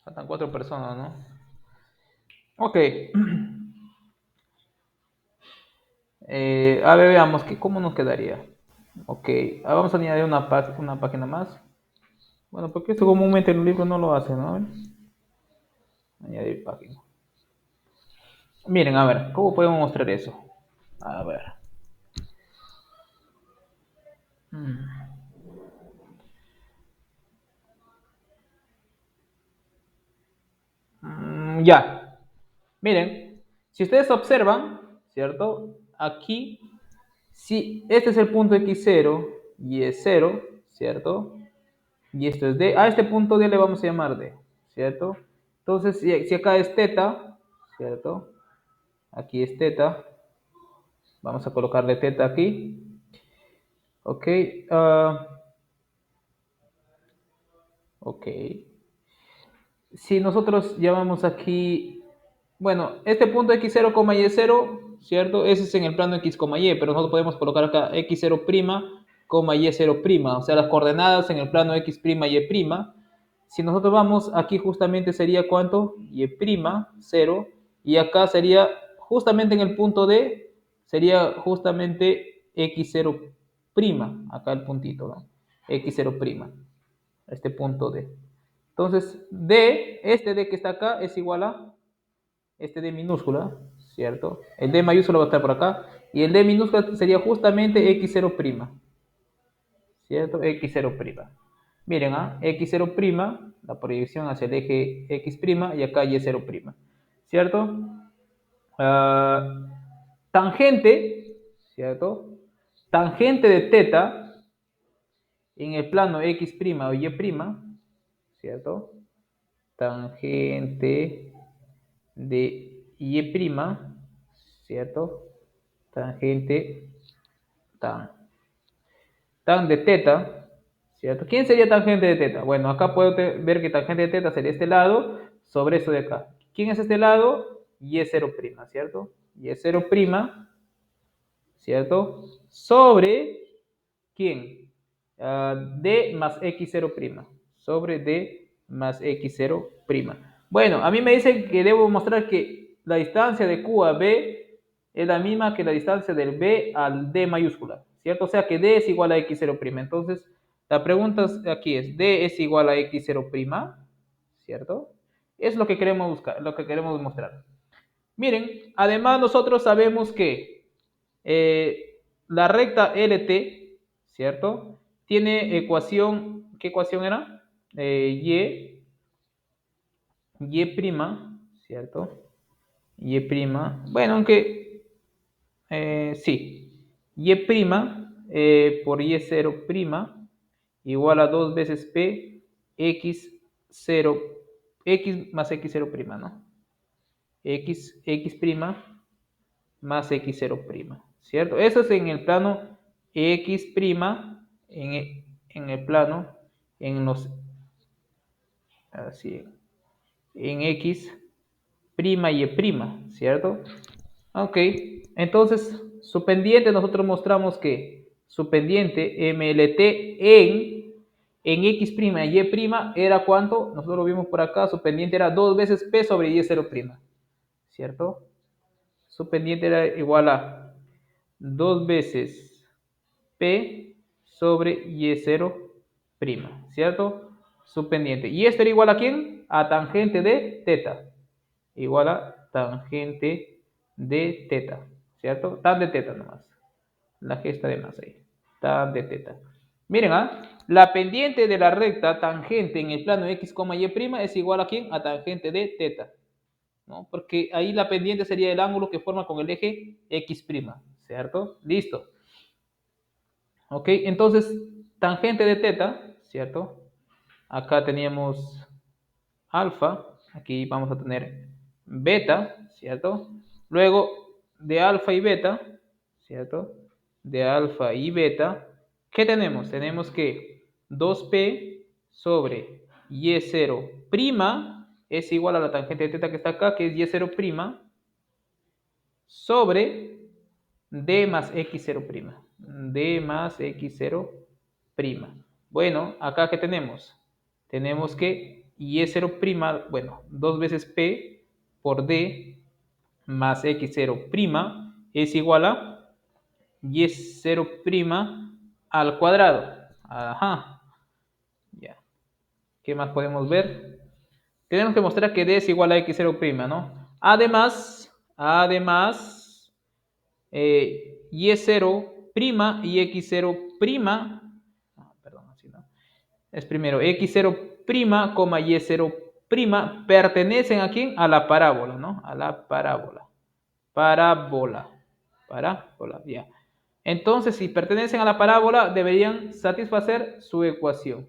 Faltan 4 personas, ¿no? Ok. A ver, veamos cómo nos quedaría. Ok, vamos a añadir una página más. Bueno, porque esto comúnmente en el libro no lo hace, ¿no? A ver, añadir página. Miren, a ver, ¿cómo podemos mostrar eso? A ver. Ya. Miren, si ustedes observan, ¿cierto? Aquí, si este es el punto x0 y es 0, ¿cierto? Y esto es D. A este punto D le vamos a llamar D, ¿cierto? Entonces, si acá es teta, ¿cierto? Aquí es teta. Vamos a colocarle teta aquí. Ok. Ok. Si nosotros llamamos aquí, bueno, este punto x0, y0, ¿cierto? Ese es en el plano x, y, pero nosotros podemos colocar acá x0', y0', o sea, las coordenadas en el plano x', y'. Si nosotros vamos, aquí justamente sería ¿cuánto? Y', 0, y acá sería justamente en el punto D, sería justamente x0', acá el puntito, ¿no? X0', este punto D. Entonces, D, este D que está acá es igual a este D minúscula, ¿cierto? El D mayúscula va a estar por acá. Y el D minúscula sería justamente x0', ¿cierto? X0'. Miren, x0', la proyección hacia el eje x', y acá y0', ¿cierto? Uh, tangente, ¿cierto? Tangente de teta en el plano x' o y', ¿cierto? Tangente de y', ¿cierto? Tangente tan de teta, ¿cierto? ¿Quién sería tangente de teta? Bueno, acá puedo ver que tangente de teta sería este lado sobre esto de acá. ¿Quién es este lado? Y0', ¿cierto? Y0', ¿cierto? Sobre, ¿quién? D más x0', sobre D más x0'. Bueno, a mí me dicen que debo mostrar que la distancia de Q a B es la misma que la distancia del B al D mayúscula, ¿cierto? O sea que D es igual a x0'. Entonces, la pregunta aquí es, ¿D es igual a x0'? ¿Cierto? Es lo que queremos buscar, lo que queremos mostrar. Miren, además nosotros sabemos que la recta LT, ¿cierto? Tiene ecuación, ¿qué ecuación era? Y', ¿cierto? Y', bueno, aunque sí, Y' por Y0' igual a 2 veces P X0, X más X0', ¿no? X' más X0', ¿cierto? Eso es en el plano X', en el plano, en los, así, en X', y', ¿cierto? Ok, entonces su pendiente nosotros mostramos que su pendiente MLT en X' y Y' era ¿cuánto? Nosotros lo vimos por acá, su pendiente era 2 veces P sobre Y0', ¿cierto? Su pendiente era igual a 2 veces P sobre Y0', ¿cierto? Su pendiente. ¿Y esto era igual a quién? A tangente de teta. Igual a tangente de teta, ¿cierto? Tan de teta nomás. La gesta de más ahí. Tan de teta. Miren, la pendiente de la recta tangente en el plano X, Y' es igual a quién? A tangente de teta, ¿no? Porque ahí la pendiente sería el ángulo que forma con el eje X', ¿cierto? Listo. Ok, entonces, tangente de teta, ¿cierto? Acá teníamos alfa, aquí vamos a tener beta, ¿cierto? Luego, de alfa y beta, ¿cierto? De alfa y beta, ¿qué tenemos? Tenemos que 2p sobre y0' es igual a la tangente de teta que está acá, que es y0', sobre d más x0'. D más x0'. Bueno, acá ¿qué tenemos? Tenemos que y0', bueno, 2 veces p por d más x0' es igual a y0' al cuadrado. Ajá, ya. ¿Qué más podemos ver? Tenemos que mostrar que d es igual a x0', ¿no? Además, y0' y x0', perdón, así no. Es primero x0', y0', pertenecen a quién? A la parábola, ¿no? A la parábola. Parábola, ya. Entonces, si pertenecen a la parábola, deberían satisfacer su ecuación.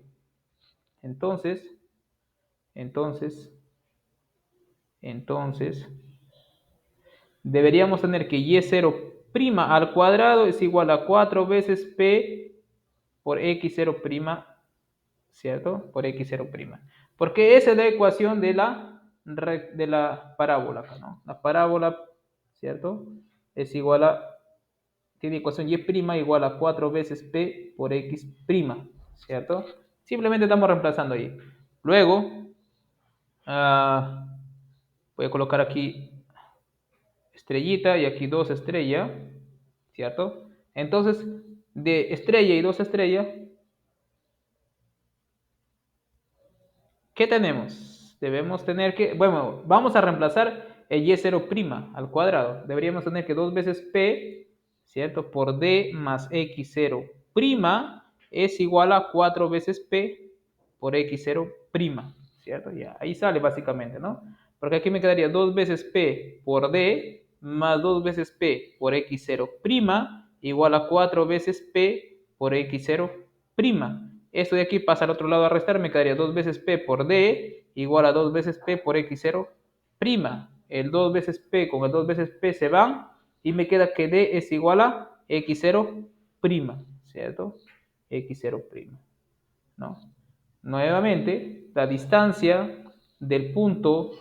Entonces, entonces, deberíamos tener que y0' al cuadrado es igual a 4 veces p por x0', ¿cierto? Por x0'. Porque esa es la ecuación de la parábola acá, ¿no? La parábola, ¿cierto? Es igual a, tiene ecuación y' igual a 4 veces p por x', ¿cierto? Simplemente estamos reemplazando ahí. Luego, voy a colocar aquí estrellita y aquí 2 estrellas, ¿cierto? Entonces, de estrella y 2 estrellas, ¿qué tenemos? Debemos tener que, bueno, vamos a reemplazar el y0' al cuadrado. Deberíamos tener que 2 veces p, ¿cierto? Por d más x0' es igual a 4 veces p por x0', ¿cierto? Ya, ahí sale básicamente, ¿no? Porque aquí me quedaría 2 veces p por d más 2 veces p por x0' igual a 4 veces p por x0'. Esto de aquí pasa al otro lado a restar, me quedaría 2 veces p por d igual a 2 veces p por x0'. El 2 veces p con el 2 veces p se van y me queda que d es igual a x0', ¿cierto? x0', ¿no? Nuevamente, la distancia del punto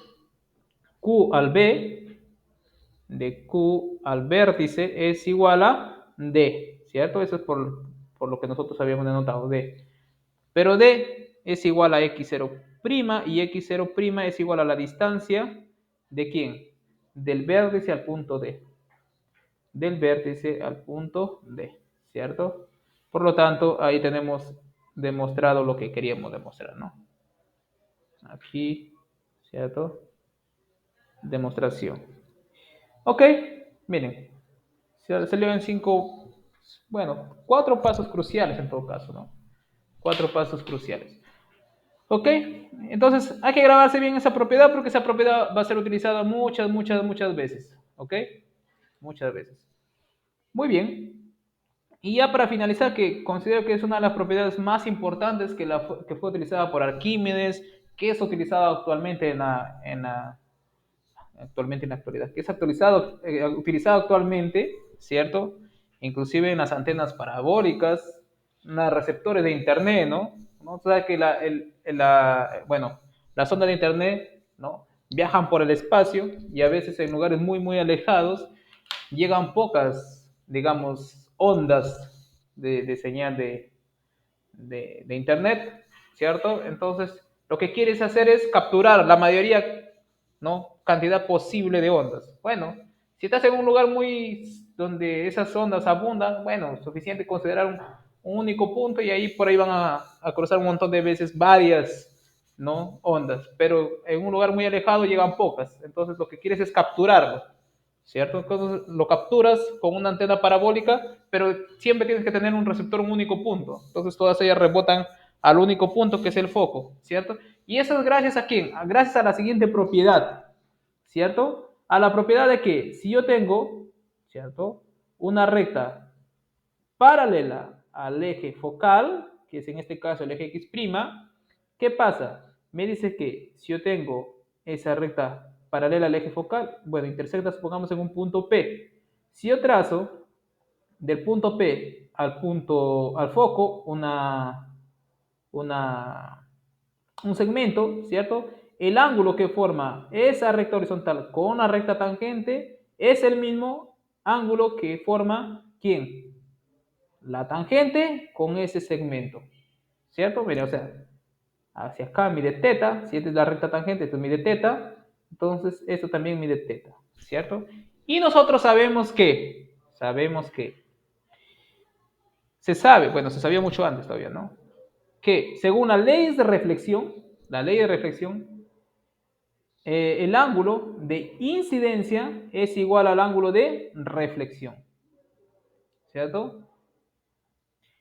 Q al B, de Q al vértice, es igual a D, ¿cierto? Eso es por lo que nosotros habíamos denotado, D. Pero D es igual a x0' y x0' es igual a la distancia ¿de quién? Del vértice al punto D. Del vértice al punto D, ¿cierto? Por lo tanto, ahí tenemos demostrado lo que queríamos demostrar, ¿no? Aquí, ¿cierto? Demostración. Ok, miren, se le ven 5, bueno, 4 pasos cruciales en todo caso, ¿no? 4 pasos cruciales. Ok, entonces hay que grabarse bien esa propiedad porque esa propiedad va a ser utilizada muchas veces. Ok, muchas veces. Muy bien. Y ya para finalizar, que considero que es una de las propiedades más importantes que fue utilizada por Arquímedes, que es utilizada actualmente actualmente en la actualidad, que es utilizado actualmente, ¿cierto? Inclusive en las antenas parabólicas, en los receptores de internet, ¿no? ¿No? O sea que bueno, las ondas de internet, ¿no? Viajan por el espacio y a veces en lugares muy alejados llegan pocas, digamos, ondas de señal de internet, ¿cierto? Entonces, lo que quieres hacer es capturar la mayoría, ¿no? Cantidad posible de ondas. Bueno, si estás en un lugar donde esas ondas abundan, bueno, suficiente considerar un único punto y ahí por ahí van a cruzar un montón de veces varias, ¿no? Ondas, pero en un lugar muy alejado llegan pocas. Entonces, lo que quieres es capturarlo, ¿cierto? Entonces lo capturas con una antena parabólica, pero siempre tienes que tener un receptor, un único punto. Entonces todas ellas rebotan al único punto que es el foco, ¿cierto? Y eso es gracias a quién? Gracias a la siguiente propiedad, ¿cierto? A la propiedad de que si yo tengo, ¿cierto? Una recta paralela al eje focal, que es en este caso el eje X', ¿qué pasa? Me dice que si yo tengo esa recta paralela al eje focal, bueno, intersecta, supongamos, en un punto P. Si yo trazo del punto P al foco un segmento, ¿cierto? El ángulo que forma esa recta horizontal con la recta tangente es el mismo ángulo que forma, ¿quién? La tangente con ese segmento, ¿cierto? Mira, o sea, hacia acá mide teta, si esta es la recta tangente, esto mide teta, entonces esto también mide teta, ¿cierto? Y nosotros sabemos que, se sabe, bueno, se sabía mucho antes todavía, ¿no? Que según la ley de reflexión, el ángulo de incidencia es igual al ángulo de reflexión, ¿cierto?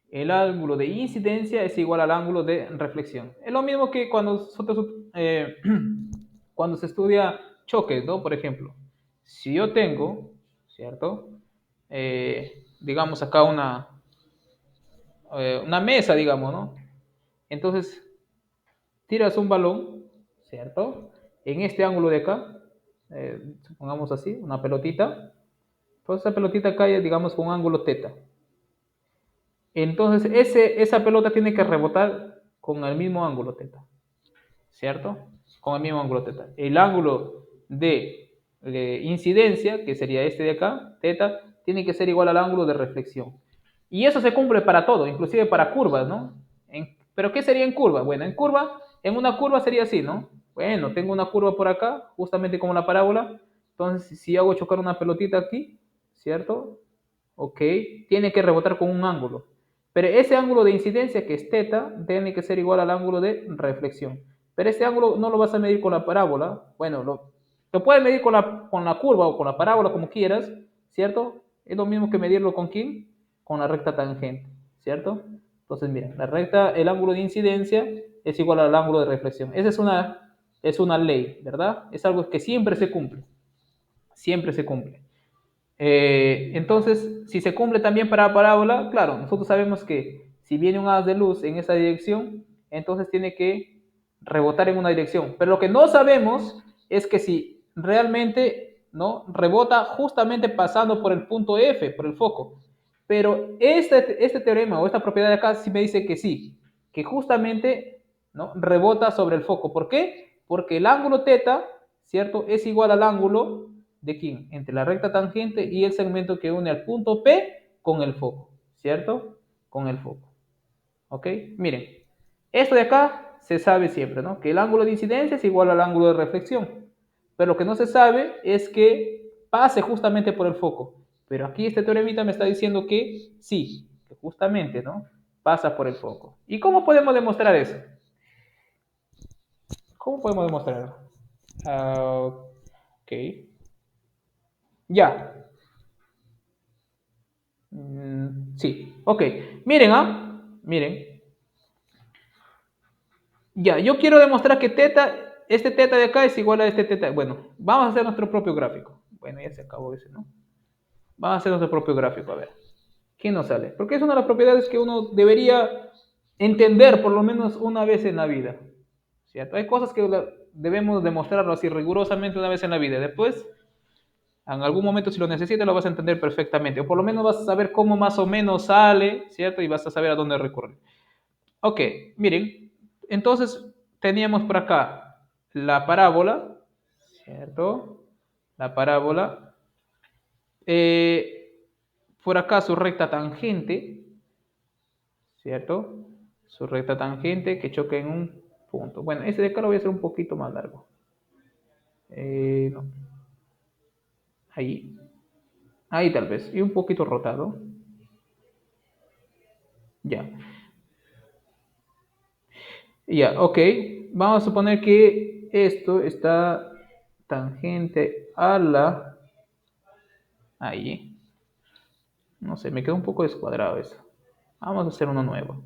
El ángulo de incidencia es igual al ángulo de reflexión. Es lo mismo que cuando nosotros, cuando se estudia choques, ¿no? Por ejemplo, si yo tengo, ¿cierto? Digamos acá una mesa, digamos, ¿no? Entonces, tiras un balón, ¿cierto? En este ángulo de acá, supongamos así, una pelotita, pues esa pelotita cae, digamos, con un ángulo teta. Entonces, esa pelota tiene que rebotar con el mismo ángulo teta, ¿cierto? Con el mismo ángulo teta. El ángulo de incidencia, que sería este de acá, teta, tiene que ser igual al ángulo de reflexión. Y eso se cumple para todo, inclusive para curvas, ¿no? ¿Pero qué sería en curva? Bueno, en una curva sería así, ¿no? Bueno, tengo una curva por acá, justamente como la parábola. Entonces, si hago chocar una pelotita aquí, ¿cierto? Ok, tiene que rebotar con un ángulo. Pero ese ángulo de incidencia, que es teta, tiene que ser igual al ángulo de reflexión. Pero ese ángulo no lo vas a medir con la parábola. Bueno, lo puedes medir con la curva o con la parábola, como quieras, ¿cierto? Es lo mismo que medirlo con quién, con la recta tangente, ¿cierto? Entonces, miren, el ángulo de incidencia es igual al ángulo de reflexión. Esa es una ley, ¿verdad? Es algo que siempre se cumple. Siempre se cumple. Entonces, si se cumple también para la parábola, claro, nosotros sabemos que si viene un haz de luz en esa dirección, entonces tiene que rebotar en una dirección. Pero lo que no sabemos es que si realmente no rebota justamente pasando por el punto F, por el foco. Pero este teorema o esta propiedad de acá sí me dice que sí, que justamente ¿no? rebota sobre el foco. ¿Por qué? Porque el ángulo teta, ¿cierto? Es igual al ángulo ¿de quién? Entre la recta tangente y el segmento que une al punto P con el foco, ¿cierto? Con el foco. ¿Ok? Miren, esto de acá se sabe siempre, ¿no? Que el ángulo de incidencia es igual al ángulo de reflexión. Pero lo que no se sabe es que pase justamente por el foco. Pero aquí este teoremita me está diciendo que sí, que justamente, ¿no? Pasa por el foco. ¿Y cómo podemos demostrar eso? ¿Cómo podemos demostrarlo? Ok. Ya. Sí, ok. Miren, miren. Ya, yo quiero demostrar que este teta de acá es igual a este teta. Bueno, vamos a hacer nuestro propio gráfico. Bueno, ya se acabó ese, ¿no? Vamos a hacer nuestro propio gráfico, a ver. ¿Qué nos sale? Porque es una de las propiedades que uno debería entender por lo menos una vez en la vida. ¿Cierto? Hay cosas que debemos demostrarlo así rigurosamente una vez en la vida. Después, en algún momento, si lo necesitas, lo vas a entender perfectamente. O por lo menos vas a saber cómo más o menos sale, ¿cierto? Y vas a saber a dónde recurrir. Ok, miren, entonces teníamos por acá la parábola, ¿cierto? La parábola. Por acá su recta tangente, ¿cierto? Su recta tangente que choca en un punto. Bueno, este de acá lo voy a hacer un poquito más largo. No. Ahí. Ahí tal vez. Y un poquito rotado. Ya. Ya, ok. Vamos a suponer que esto está tangente a la... Ahí. No sé, me quedó un poco descuadrado eso. Vamos a hacer uno nuevo.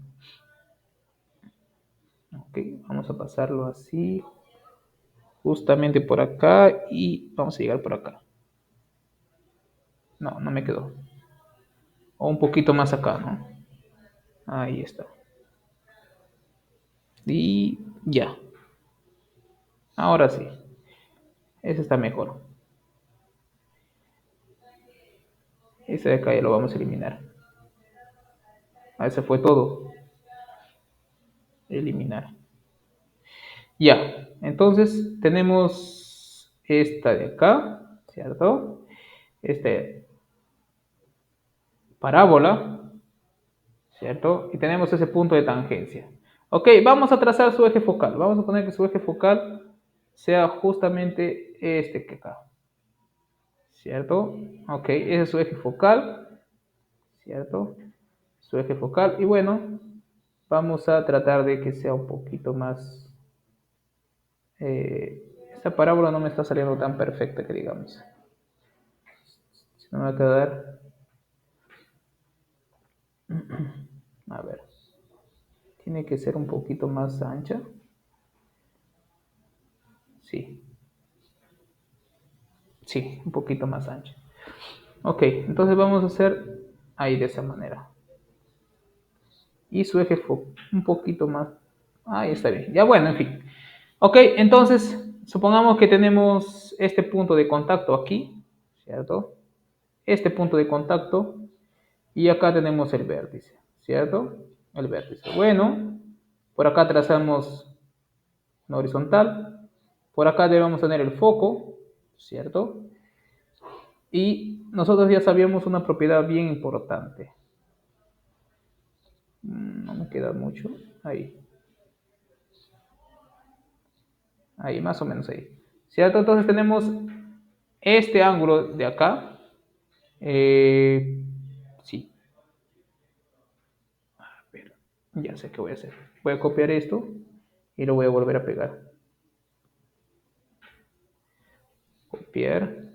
Ok, vamos a pasarlo así. Justamente por acá y vamos a llegar por acá. No, no me quedó. O un poquito más acá, ¿no? Ahí está. Y ya. Ahora sí. Ese está mejor. Ese de acá ya lo vamos a eliminar. Ese fue todo. Eliminar. Ya. Entonces tenemos esta de acá, ¿cierto? Esta parábola, ¿cierto? Y tenemos ese punto de tangencia. Ok, vamos a trazar su eje focal. Vamos a poner que su eje focal sea justamente este que acá. ¿Cierto? Ok, ese es su eje focal. ¿Cierto? Su eje focal. Y bueno, vamos a tratar de que sea un poquito más... esta parábola no me está saliendo tan perfecta que digamos. Si no me va a quedar... A ver. Tiene que ser un poquito más ancha. Sí. Sí, un poquito más ancha. Ok, entonces vamos a hacer ahí de esa manera. Y su eje un poquito más. Ahí está bien. Ya bueno, en fin. Ok, entonces supongamos que tenemos este punto de contacto aquí, ¿cierto? Este punto de contacto y acá tenemos el vértice, ¿cierto? El vértice. Bueno, por acá trazamos una horizontal. Por acá debemos tener el foco, ¿cierto? Y nosotros ya sabíamos una propiedad bien importante. No me queda mucho. Ahí. Ahí, más o menos ahí. ¿Cierto? Entonces tenemos este ángulo de acá. Sí. A ver, ya sé qué voy a hacer. Voy a copiar esto y lo voy a volver a pegar. Copiar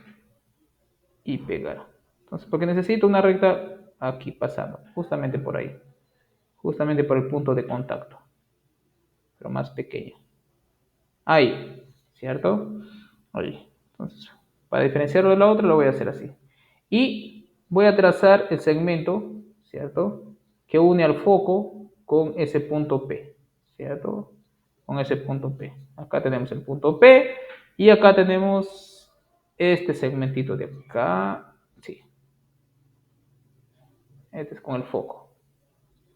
y pegar. Entonces, porque necesito una recta aquí pasando, justamente por ahí. Justamente por el punto de contacto. Pero más pequeño. Ahí, ¿cierto? Ahí. Entonces, para diferenciarlo de la otra, lo voy a hacer así. Y voy a trazar el segmento, ¿cierto? Que une al foco con ese punto P, ¿cierto? Con ese punto P. Acá tenemos el punto P y acá tenemos este segmentito de acá. Sí, este es con el foco,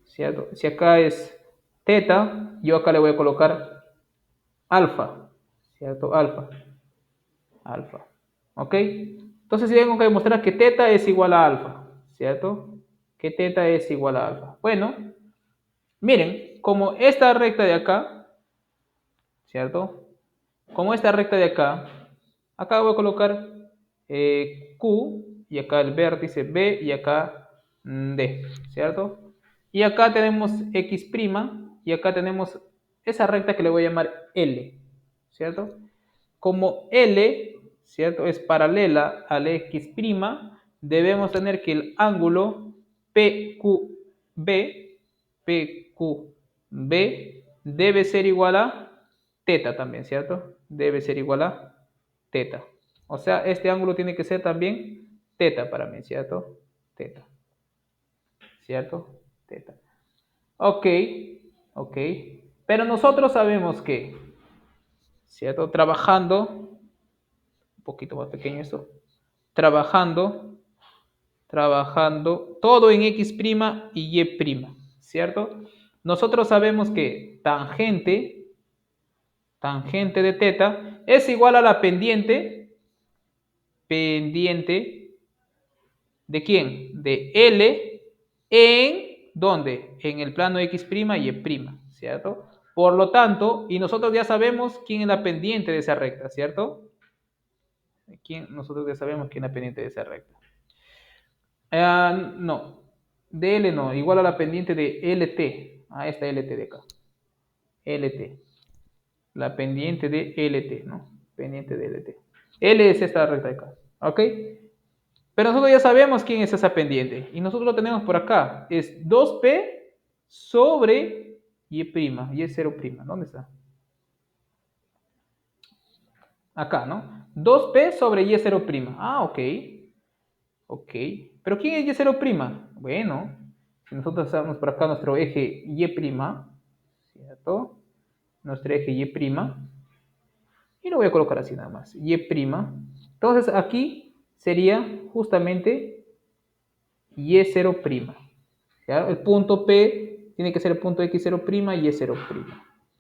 ¿cierto? Si acá es teta, yo acá le voy a colocar alfa, ¿cierto? Alfa. Alfa. ¿Ok? Entonces tengo que demostrar que teta es igual a alfa, ¿cierto? Que teta es igual a alfa. Bueno, miren, como esta recta de acá, ¿cierto? Como esta recta de acá, acá voy a colocar Q y acá el vértice B y acá D, ¿cierto? Y acá tenemos X' y acá tenemos esa recta que le voy a llamar L, ¿cierto? Como L, ¿cierto? Es paralela al X', debemos tener que el ángulo PQB, PQB debe ser igual a teta también, ¿cierto? Debe ser igual a teta. O sea, este ángulo tiene que ser también teta para mí, ¿cierto? Teta, ¿cierto? Teta. Ok, ok. Pero nosotros sabemos que, ¿cierto? Trabajando un poquito más pequeño esto, trabajando, trabajando, todo en X' y Y', ¿cierto? Nosotros sabemos que tangente de teta es igual a la pendiente, ¿de quién? De L en, ¿dónde? En el plano X' y Y', ¿cierto? Por lo tanto, y nosotros ya sabemos quién es la pendiente de esa recta, ¿cierto? Nosotros ya sabemos quién es la pendiente de esa recta. No, DL no, igual a la pendiente de LT. A esta LT de acá. LT. La pendiente de LT, ¿no? Pendiente de LT. L es esta recta de acá. ¿Ok? Pero nosotros ya sabemos quién es esa pendiente. Y nosotros lo tenemos por acá. Es 2P sobre Y'. Y0'. ¿Dónde está? Acá, ¿no? 2P sobre Y0'. Ah, ok. Ok. ¿Pero quién es Y0'? Bueno, si nosotros usamos por acá nuestro eje Y', ¿cierto? Nuestro eje Y'. Y lo voy a colocar así nada más. Y'. Entonces aquí sería justamente Y0'. ¿Ya? El punto P tiene que ser el punto X0' y Y0'.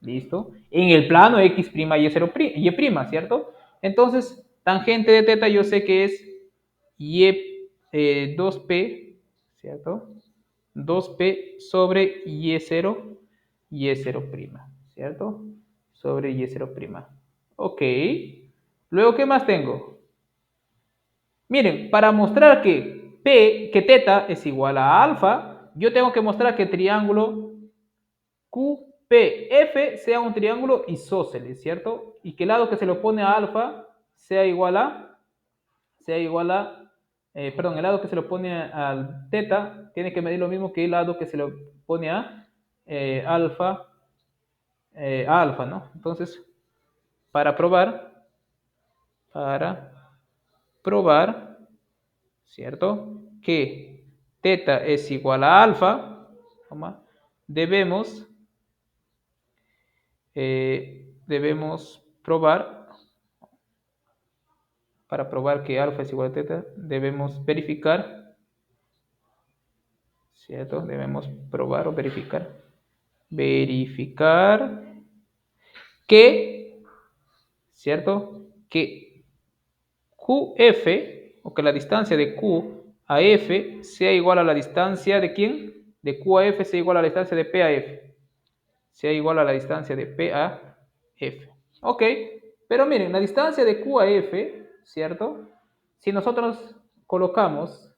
¿Listo? En el plano X', Y', ¿cierto? Entonces, tangente de teta yo sé que es Y, 2P, ¿cierto? 2P sobre Y0, y0', ¿cierto? Sobre y0'. Ok. Luego, ¿qué más tengo? Miren, para mostrar que teta es igual a alfa, yo tengo que mostrar que el triángulo QPF sea un triángulo isósceles, ¿cierto? Y que el lado que se le opone a alfa perdón, el lado que se le opone al teta tiene que medir lo mismo que el lado que se le opone a alfa, ¿no? Entonces, para probar, ¿cierto? Que teta es igual a alfa, debemos, probar, para probar que alfa es igual a teta, debemos verificar, ¿cierto? Debemos probar o verificar que, ¿cierto? Que QF, o que la distancia de Q a F sea igual a la distancia de ¿quién? De Q a F sea igual a la distancia de P a F. Sea igual a la distancia de P a F. Ok, pero miren, la distancia de Q a F, ¿cierto? Si nosotros colocamos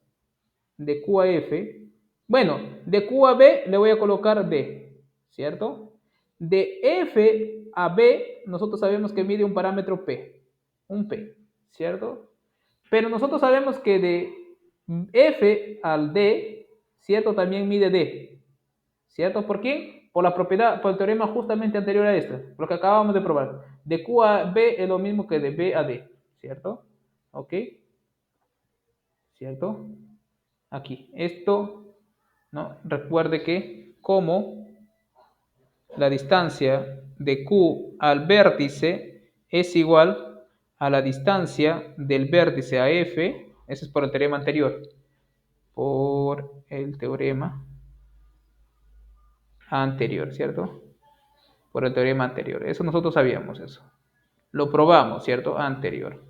de Q a F, bueno, de Q a B le voy a colocar D, ¿cierto? De F a B, nosotros sabemos que mide un parámetro P, un P, ¿cierto? Pero nosotros sabemos que de F al D, ¿cierto? También mide D, ¿cierto? ¿Por qué? Por la propiedad, por el teorema justamente anterior a este, lo que acabamos de probar. De Q a B es lo mismo que de B a D, ¿cierto? ¿Ok? ¿Cierto? Aquí, esto, ¿no? Recuerde que como la distancia de Q al vértice es igual a la distancia del vértice a F, eso es por el teorema anterior, por el teorema anterior, ¿cierto? Por el teorema anterior, eso nosotros sabíamos eso. Lo probamos, ¿cierto? Anterior.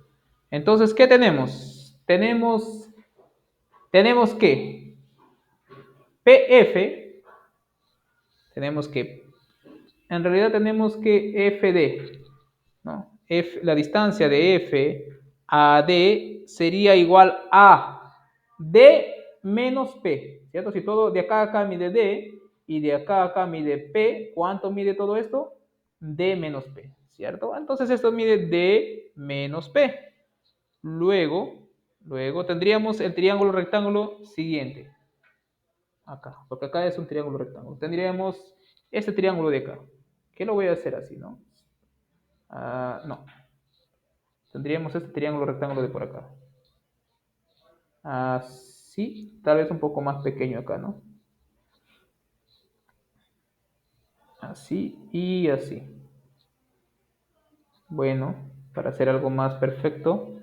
Entonces, ¿qué tenemos? Tenemos que PF, tenemos que, en realidad tenemos que FD, ¿no? La distancia de F a D sería igual a D menos P, ¿cierto? Si todo de acá a acá mide D y de acá a acá mide P, ¿cuánto mide todo esto? D menos P, ¿cierto? Entonces esto mide D menos P. Luego tendríamos el triángulo rectángulo siguiente. Acá, porque acá es un triángulo rectángulo. Tendríamos este triángulo de acá. ¿Qué lo voy a hacer así, no? No. Tendríamos este triángulo rectángulo de por acá. Así, tal vez un poco más pequeño acá, ¿no? Así y así. Bueno, para hacer algo más perfecto,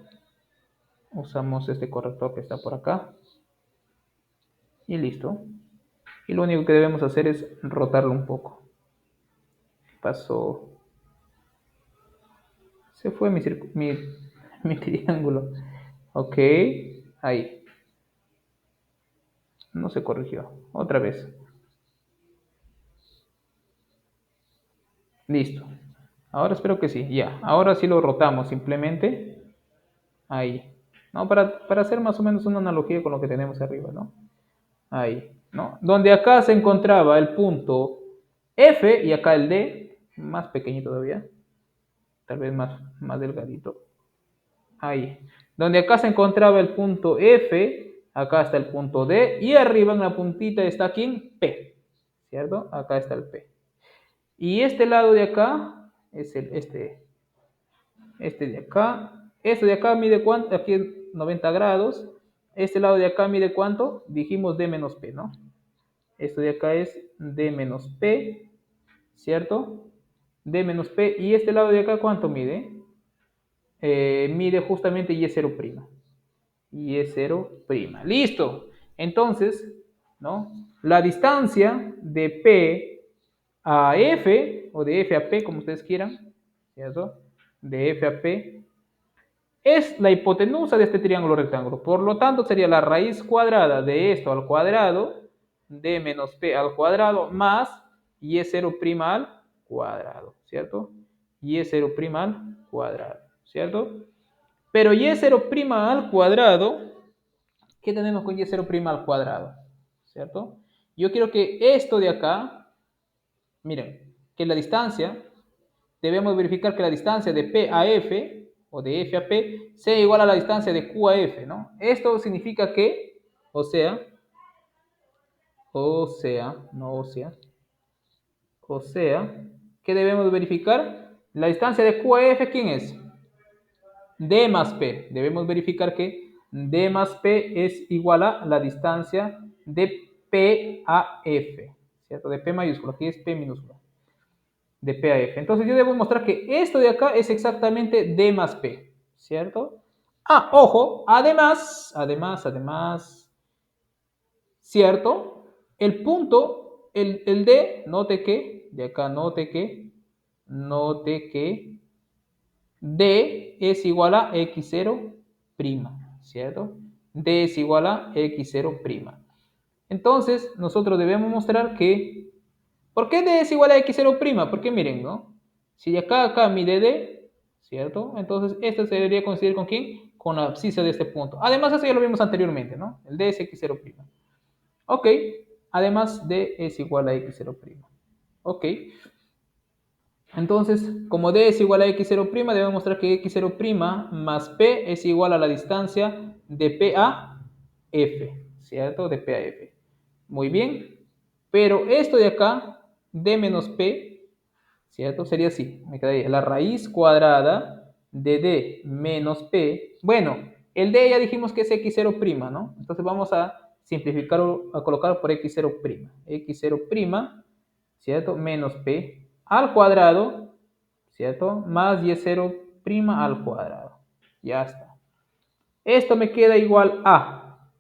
usamos este corrector que está por acá. Y listo. Y lo único que debemos hacer es rotarlo un poco. Pasó. Se fue mi triángulo. Ok, ahí. No se corrigió. Otra vez. Listo. Ahora espero que sí. Ya. Ahora sí lo rotamos simplemente. Ahí. ¿No? Para hacer más o menos una analogía con lo que tenemos arriba, ¿no? Ahí. ¿No? Donde acá se encontraba el punto F y acá el D. Más pequeñito todavía. Tal vez más delgadito. Ahí. Donde acá se encontraba el punto F, acá está el punto D, y arriba en la puntita está ¿quién? P, ¿cierto? Acá está el P. Y este lado de acá es este de acá. Este de acá mide ¿cuánto? Aquí 90 grados. Este lado de acá mide ¿cuánto? Dijimos D menos P, ¿no? Esto de acá es D menos P, ¿cierto? D menos P. Y este lado de acá ¿cuánto mide? Mide justamente Y0'. Y0'. Listo. Entonces, ¿no? La distancia de P a F, o de F a P, como ustedes quieran, ¿cierto? De F a P, es la hipotenusa de este triángulo rectángulo. Por lo tanto, sería la raíz cuadrada de esto al cuadrado, D menos P al cuadrado, más y0' al cuadrado, ¿cierto? Y0' al cuadrado, ¿cierto? Pero y0' al cuadrado, ¿qué tenemos con y0' al cuadrado? ¿Cierto? Yo quiero que esto de acá, miren, que la distancia, debemos verificar que la distancia de P a F, o de F a P, sea igual a la distancia de Q a F, ¿no? Esto significa que, o sea, que debemos verificar la distancia de Q a F, ¿quién es? D más P. Debemos verificar que D más P es igual a la distancia de P a F, ¿cierto? De P mayúscula, aquí es P minúscula, de P a F. Entonces yo debo mostrar que esto de acá es exactamente D más P, ¿cierto? Ah, ojo, además, ¿cierto? El punto, el D, note que, de acá note que D es igual a X0', ¿cierto? D es igual a X0'. Entonces, nosotros debemos mostrar que, ¿por qué D es igual a X0'? Porque miren, ¿no? Si de acá a acá mide D, ¿cierto? Entonces, esto se debería coincidir con quién? Con la abscisa de este punto. Además, eso ya lo vimos anteriormente, ¿no? El D es X0'. Ok, además D es igual a X0'. Ok, entonces, como D es igual a X0', debemos mostrar que X0' más P es igual a la distancia de P a F, ¿cierto? De P a F. Muy bien, pero esto de acá, D menos P, ¿cierto? Sería así, me quedaría la raíz cuadrada de D menos P. Bueno, el D ya dijimos que es X0', ¿no? Entonces vamos a simplificarlo, a colocar por X0'. X0', ¿cierto? Menos P al cuadrado, ¿cierto? Más y0' al cuadrado. Ya está. Esto me queda igual a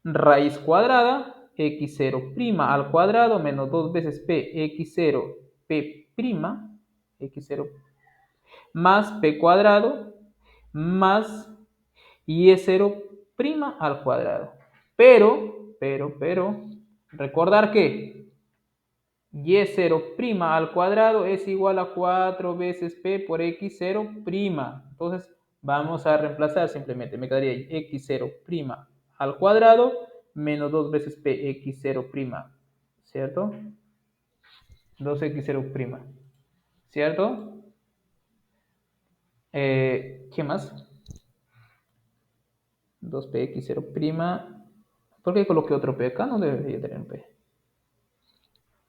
raíz cuadrada, x0' al cuadrado, menos 2 veces p, x0, p', x0, más p cuadrado, más y0' al cuadrado. Pero, recordar que y0' al cuadrado es igual a 4 veces p por x0'. Entonces vamos a reemplazar simplemente. Me quedaría x0' al cuadrado menos 2 veces p x0', ¿cierto? 2x0', ¿cierto? ¿Qué más? 2px0'. ¿Por qué coloqué otro p acá? No debería tener un p.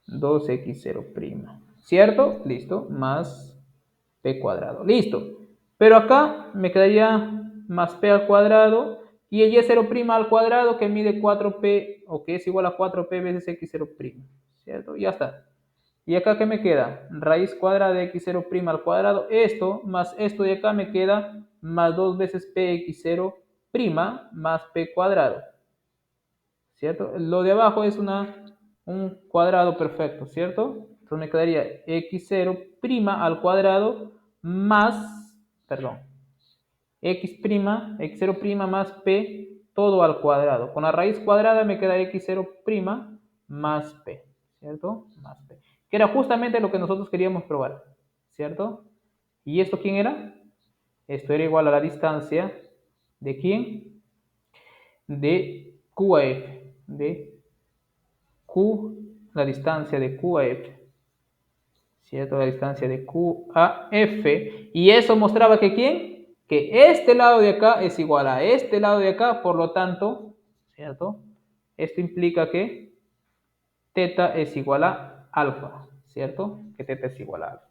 2x0', ¿cierto? Listo, más p cuadrado, listo. Pero acá me quedaría más p al cuadrado y el y0' al cuadrado que mide 4p o que es igual a 4p veces x0', ¿cierto? Ya está. ¿Y acá qué me queda? Raíz cuadrada de x0' al cuadrado. Esto más esto de acá me queda más 2 veces p x0' más p cuadrado, ¿cierto? Lo de abajo es un cuadrado perfecto, ¿cierto? Entonces me quedaría x0' al cuadrado más, perdón, x0' más p todo al cuadrado. Con la raíz cuadrada me queda x0' más p, ¿cierto? Más p. Que era justamente lo que nosotros queríamos probar, ¿cierto? ¿Y esto quién era? Esto era igual a la distancia de quién? De Q a F, de Q, la distancia de Q a F, ¿cierto? La distancia de Q a F. Y eso mostraba que ¿quién? Que este lado de acá es igual a este lado de acá, por lo tanto, ¿cierto? Esto implica que teta es igual a alfa, ¿cierto? Que teta es igual a alfa.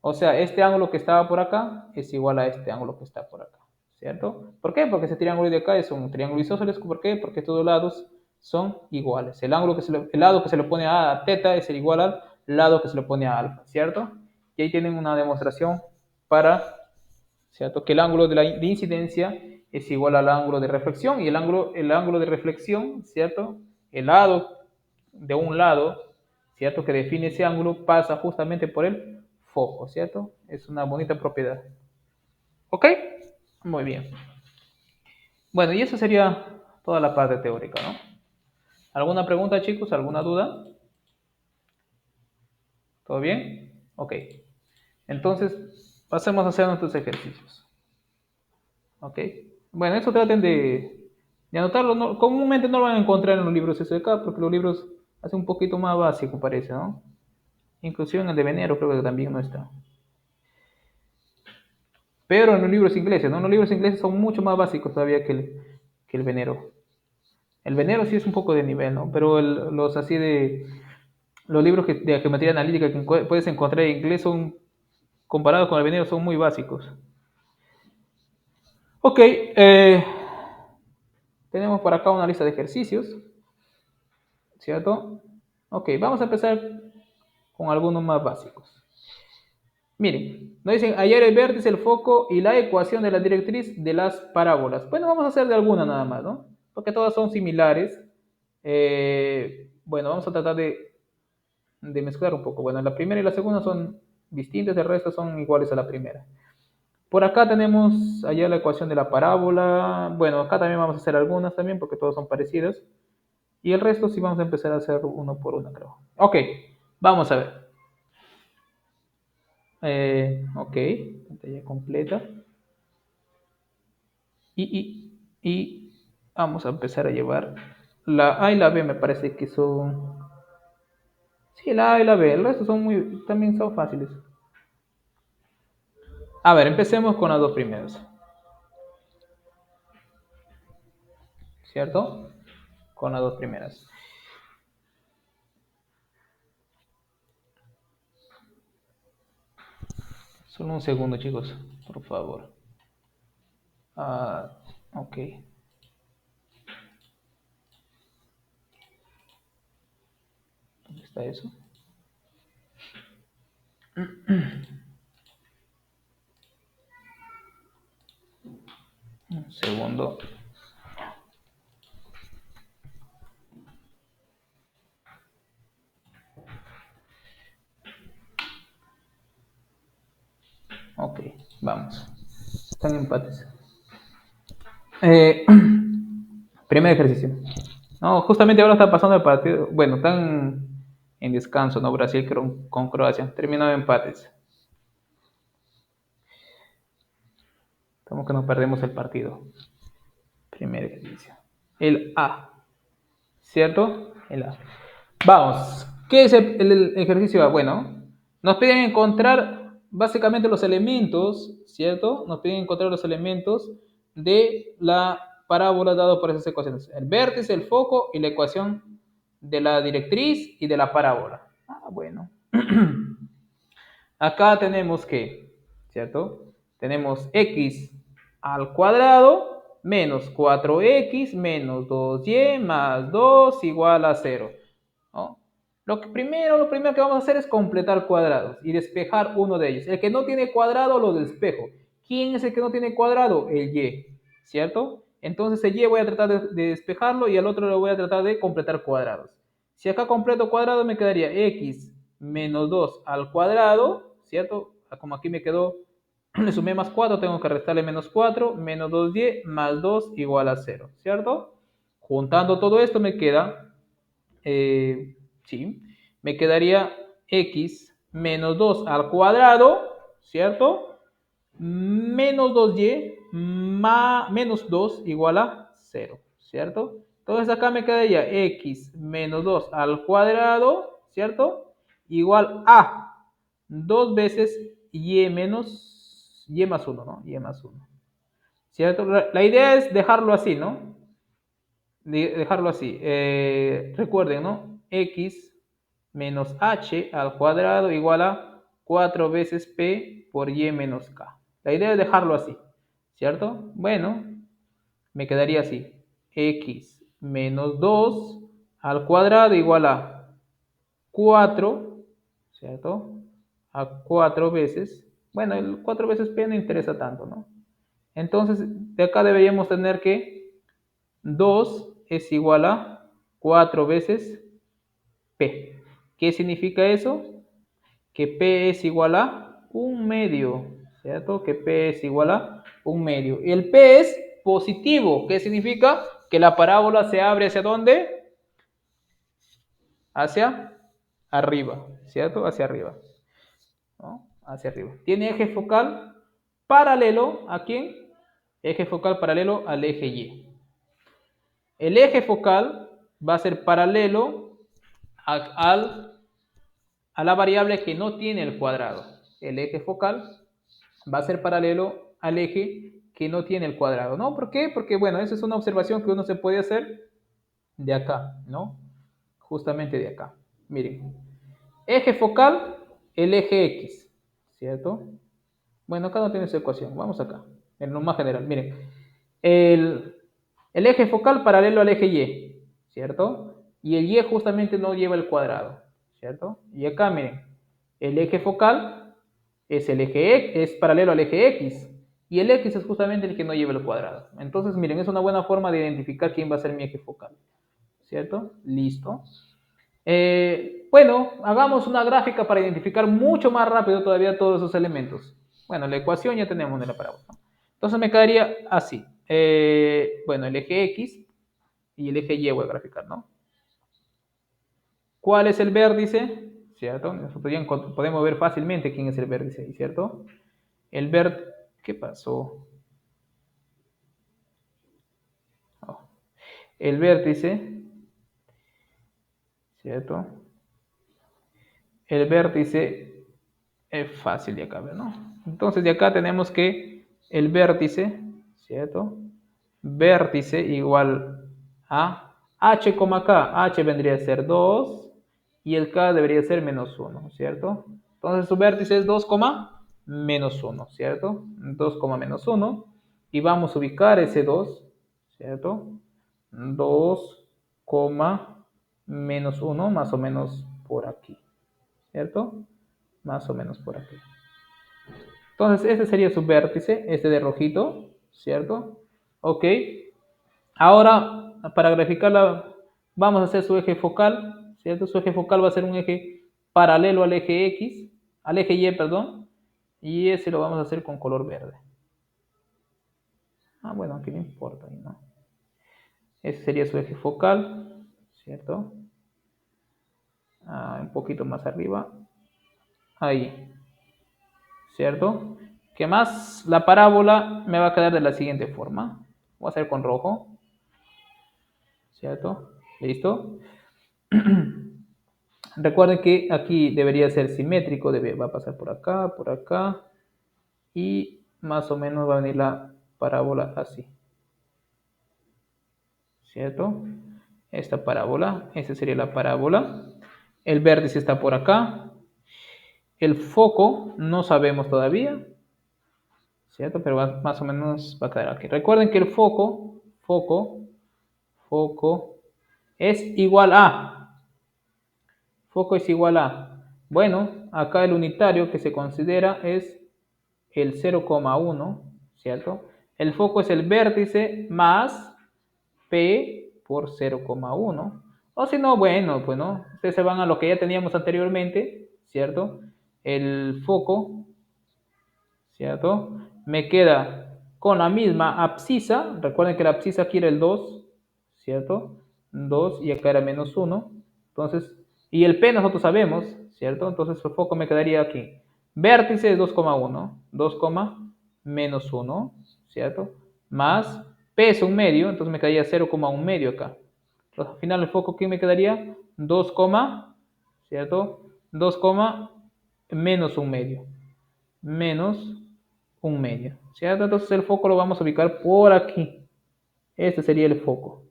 O sea, este ángulo que estaba por acá es igual a este ángulo que está por acá, ¿cierto? ¿Por qué? Porque ese triángulo de acá es un triángulo isósceles. ¿Por qué? Porque todos lados son iguales. El lado que se le pone a teta es igual al lado que se le pone a alfa, ¿cierto? Y ahí tienen una demostración para, ¿cierto? Que el ángulo de incidencia es igual al ángulo de reflexión y el ángulo de reflexión, ¿cierto? El lado de un lado, ¿cierto? Que define ese ángulo pasa justamente por el foco, ¿cierto? Es una bonita propiedad. ¿Ok? Muy bien. Bueno, y eso sería toda la parte teórica, ¿no? ¿Alguna pregunta, chicos? ¿Alguna duda? ¿Todo bien? Ok. Entonces, pasemos a hacer nuestros ejercicios. ¿Ok? Bueno, eso traten de anotarlo. Comúnmente no lo van a encontrar en los libros SK porque los libros hacen un poquito más básico, parece, ¿no? Inclusive en el de Venero creo que también no está. Pero en los libros ingleses, ¿no? Los libros ingleses son mucho más básicos todavía que el Venero. El Venero sí es un poco de nivel, ¿no? Pero los así los libros de geometría analítica que puedes encontrar en inglés son, comparados con el Venero, son muy básicos. Ok, tenemos por acá una lista de ejercicios, ¿cierto? Ok, vamos a empezar con algunos más básicos. Miren, nos dicen hallar el vértice, el foco y la ecuación de la directriz de las parábolas. Bueno, vamos a hacer de alguna nada más, ¿no? Porque todas son similares. Bueno, vamos a tratar de mezclar un poco. Bueno, la primera y la segunda son distintas, el resto son iguales a la primera. Por acá tenemos allá la ecuación de la parábola. Bueno, acá también vamos a hacer algunas también porque todas son parecidas. Y el resto sí vamos a empezar a hacer uno por uno, creo. Ok, vamos a ver. Ok, pantalla completa. Y vamos a empezar a llevar la A y la B, me parece que son... Sí, la A y la B, el resto también son fáciles. A ver, empecemos con las dos primeras. ¿Cierto? Con las dos primeras. Solo un segundo, chicos, por favor. Ok. ¿Dónde está eso? Un segundo. Ok, vamos. Están empates. Primer ejercicio. No, justamente ahora está pasando el partido. Bueno, están en descanso, ¿no? Brasil con Croacia. Terminado empates. Como que nos perdemos el partido. Primer ejercicio. El A. ¿Cierto? El A. Vamos. ¿Qué es el ejercicio A? Bueno, nos piden encontrar básicamente los elementos, ¿cierto? Nos piden encontrar los elementos de la parábola dado por esas ecuaciones. El vértice, el foco y la ecuación de la directriz y de la parábola. Bueno. Acá tenemos que, ¿cierto? Tenemos x al cuadrado menos 4x menos 2y más 2 igual a 0. ¿No? Lo primero que vamos a hacer es completar cuadrados y despejar uno de ellos. El que no tiene cuadrado lo despejo. ¿Quién es el que no tiene cuadrado? El y, ¿cierto? Entonces el y voy a tratar de despejarlo y al otro lo voy a tratar de completar cuadrados. Si acá completo cuadrado me quedaría x menos 2 al cuadrado, ¿cierto? Como aquí me quedó, le sumé más 4, tengo que restarle menos 4, menos 2y más 2 igual a 0, ¿cierto? Juntando todo esto me queda, sí, me quedaría x menos 2 al cuadrado, ¿cierto? Menos 2y menos 2 igual a 0, ¿cierto? Entonces acá me quedaría x menos 2 al cuadrado, ¿cierto? Igual a 2 veces y menos y más 1, ¿no? Y más 1, ¿cierto? La idea es dejarlo así, ¿no? Dejarlo así. Recuerden, ¿no? X menos h al cuadrado igual a 4 veces p por y menos k. La idea es dejarlo así, ¿cierto? Bueno, me quedaría así. X menos 2 al cuadrado igual a 4, ¿cierto? A 4 veces. Bueno, el 4 veces p no interesa tanto, ¿no? Entonces, de acá deberíamos tener que 2 es igual a 4 veces P. ¿Qué significa eso? Que P es igual a un medio, ¿cierto? Que P es igual a un medio. Y el P es positivo. ¿Qué significa? Que la parábola se abre ¿hacia dónde? Hacia arriba, ¿cierto? Hacia arriba, ¿no? Hacia arriba. Tiene eje focal paralelo ¿a quién? Eje focal paralelo al eje Y. El eje focal va a ser paralelo a la variable que no tiene el cuadrado. El eje focal va a ser paralelo al eje que no tiene el cuadrado, ¿no? ¿Por qué? Porque, bueno, esa es una observación que uno se puede hacer de acá, ¿no? Justamente de acá. Miren, eje focal, el eje X, ¿cierto? Bueno, acá no tiene esa ecuación. Vamos acá, en lo más general. Miren, el, el eje focal paralelo al eje Y, ¿cierto? Y el Y justamente no lleva el cuadrado, ¿cierto? Y acá, miren, el eje focal es el eje es paralelo al eje X. Y el X es justamente el que no lleva el cuadrado. Entonces, miren, es una buena forma de identificar quién va a ser mi eje focal, ¿cierto? Listo. Bueno, hagamos una gráfica para identificar mucho más rápido todavía todos esos elementos. Bueno, la ecuación ya tenemos de la parábola, ¿no? Entonces me quedaría así. Bueno, el eje X y el eje Y voy a graficar, ¿no? ¿Cuál es el vértice? ¿Cierto? Nosotros ya podemos ver fácilmente quién es el vértice ahí, ¿cierto? El vértice... ¿Qué pasó? Oh. El vértice, ¿cierto? El vértice es fácil de acá ver, ¿no? Entonces de acá tenemos que el vértice, ¿cierto? Vértice igual a h, k. H vendría a ser 2 y el k debería ser menos 1, ¿cierto? Entonces su vértice es 2, menos 1, ¿cierto? 2, menos 1 y vamos a ubicar ese 2, ¿cierto? 2, menos 1 más o menos por aquí, ¿cierto? Más o menos por aquí. Entonces, este sería su vértice, este de rojito, ¿cierto? Ok. Ahora, para graficarla, vamos a hacer su eje focal, ¿cierto? Su eje focal va a ser un eje paralelo al eje X, al eje Y, perdón, y ese lo vamos a hacer con color verde. Ah, bueno, aquí no importa, ¿no? Ese sería su eje focal, ¿cierto? Un poquito más arriba, ahí, ¿cierto? ¿Qué más? La parábola me va a quedar de la siguiente forma. Voy a hacer con rojo, ¿cierto? ¿Listo? Recuerden que aquí debería ser simétrico, va a pasar por acá, y más o menos va a venir la parábola así, ¿cierto? Esta parábola, esta sería la parábola. El vértice está por acá. El foco no sabemos todavía, ¿cierto? Pero más o menos va a quedar aquí. Recuerden que el foco es igual a, foco es igual a, bueno, acá el unitario que se considera es el 0,1, ¿cierto? El foco es el vértice más P por 0,1. O si no, bueno, pues no, ustedes se van a lo que ya teníamos anteriormente, ¿cierto? El foco, ¿cierto? Me queda con la misma abscisa. Recuerden que la abscisa aquí era el 2, ¿cierto? 2 y acá era menos 1. Entonces, y el P nosotros sabemos, ¿cierto? Entonces el foco me quedaría aquí. Vértice es 2,1, 2, menos 1, ¿cierto? Más P es un medio, entonces me quedaría 0,1 medio acá. Entonces, al final el foco aquí me quedaría 2, ¿cierto? 2, menos un medio. Menos un medio, ¿cierto? Entonces el foco lo vamos a ubicar por aquí. Este sería el foco.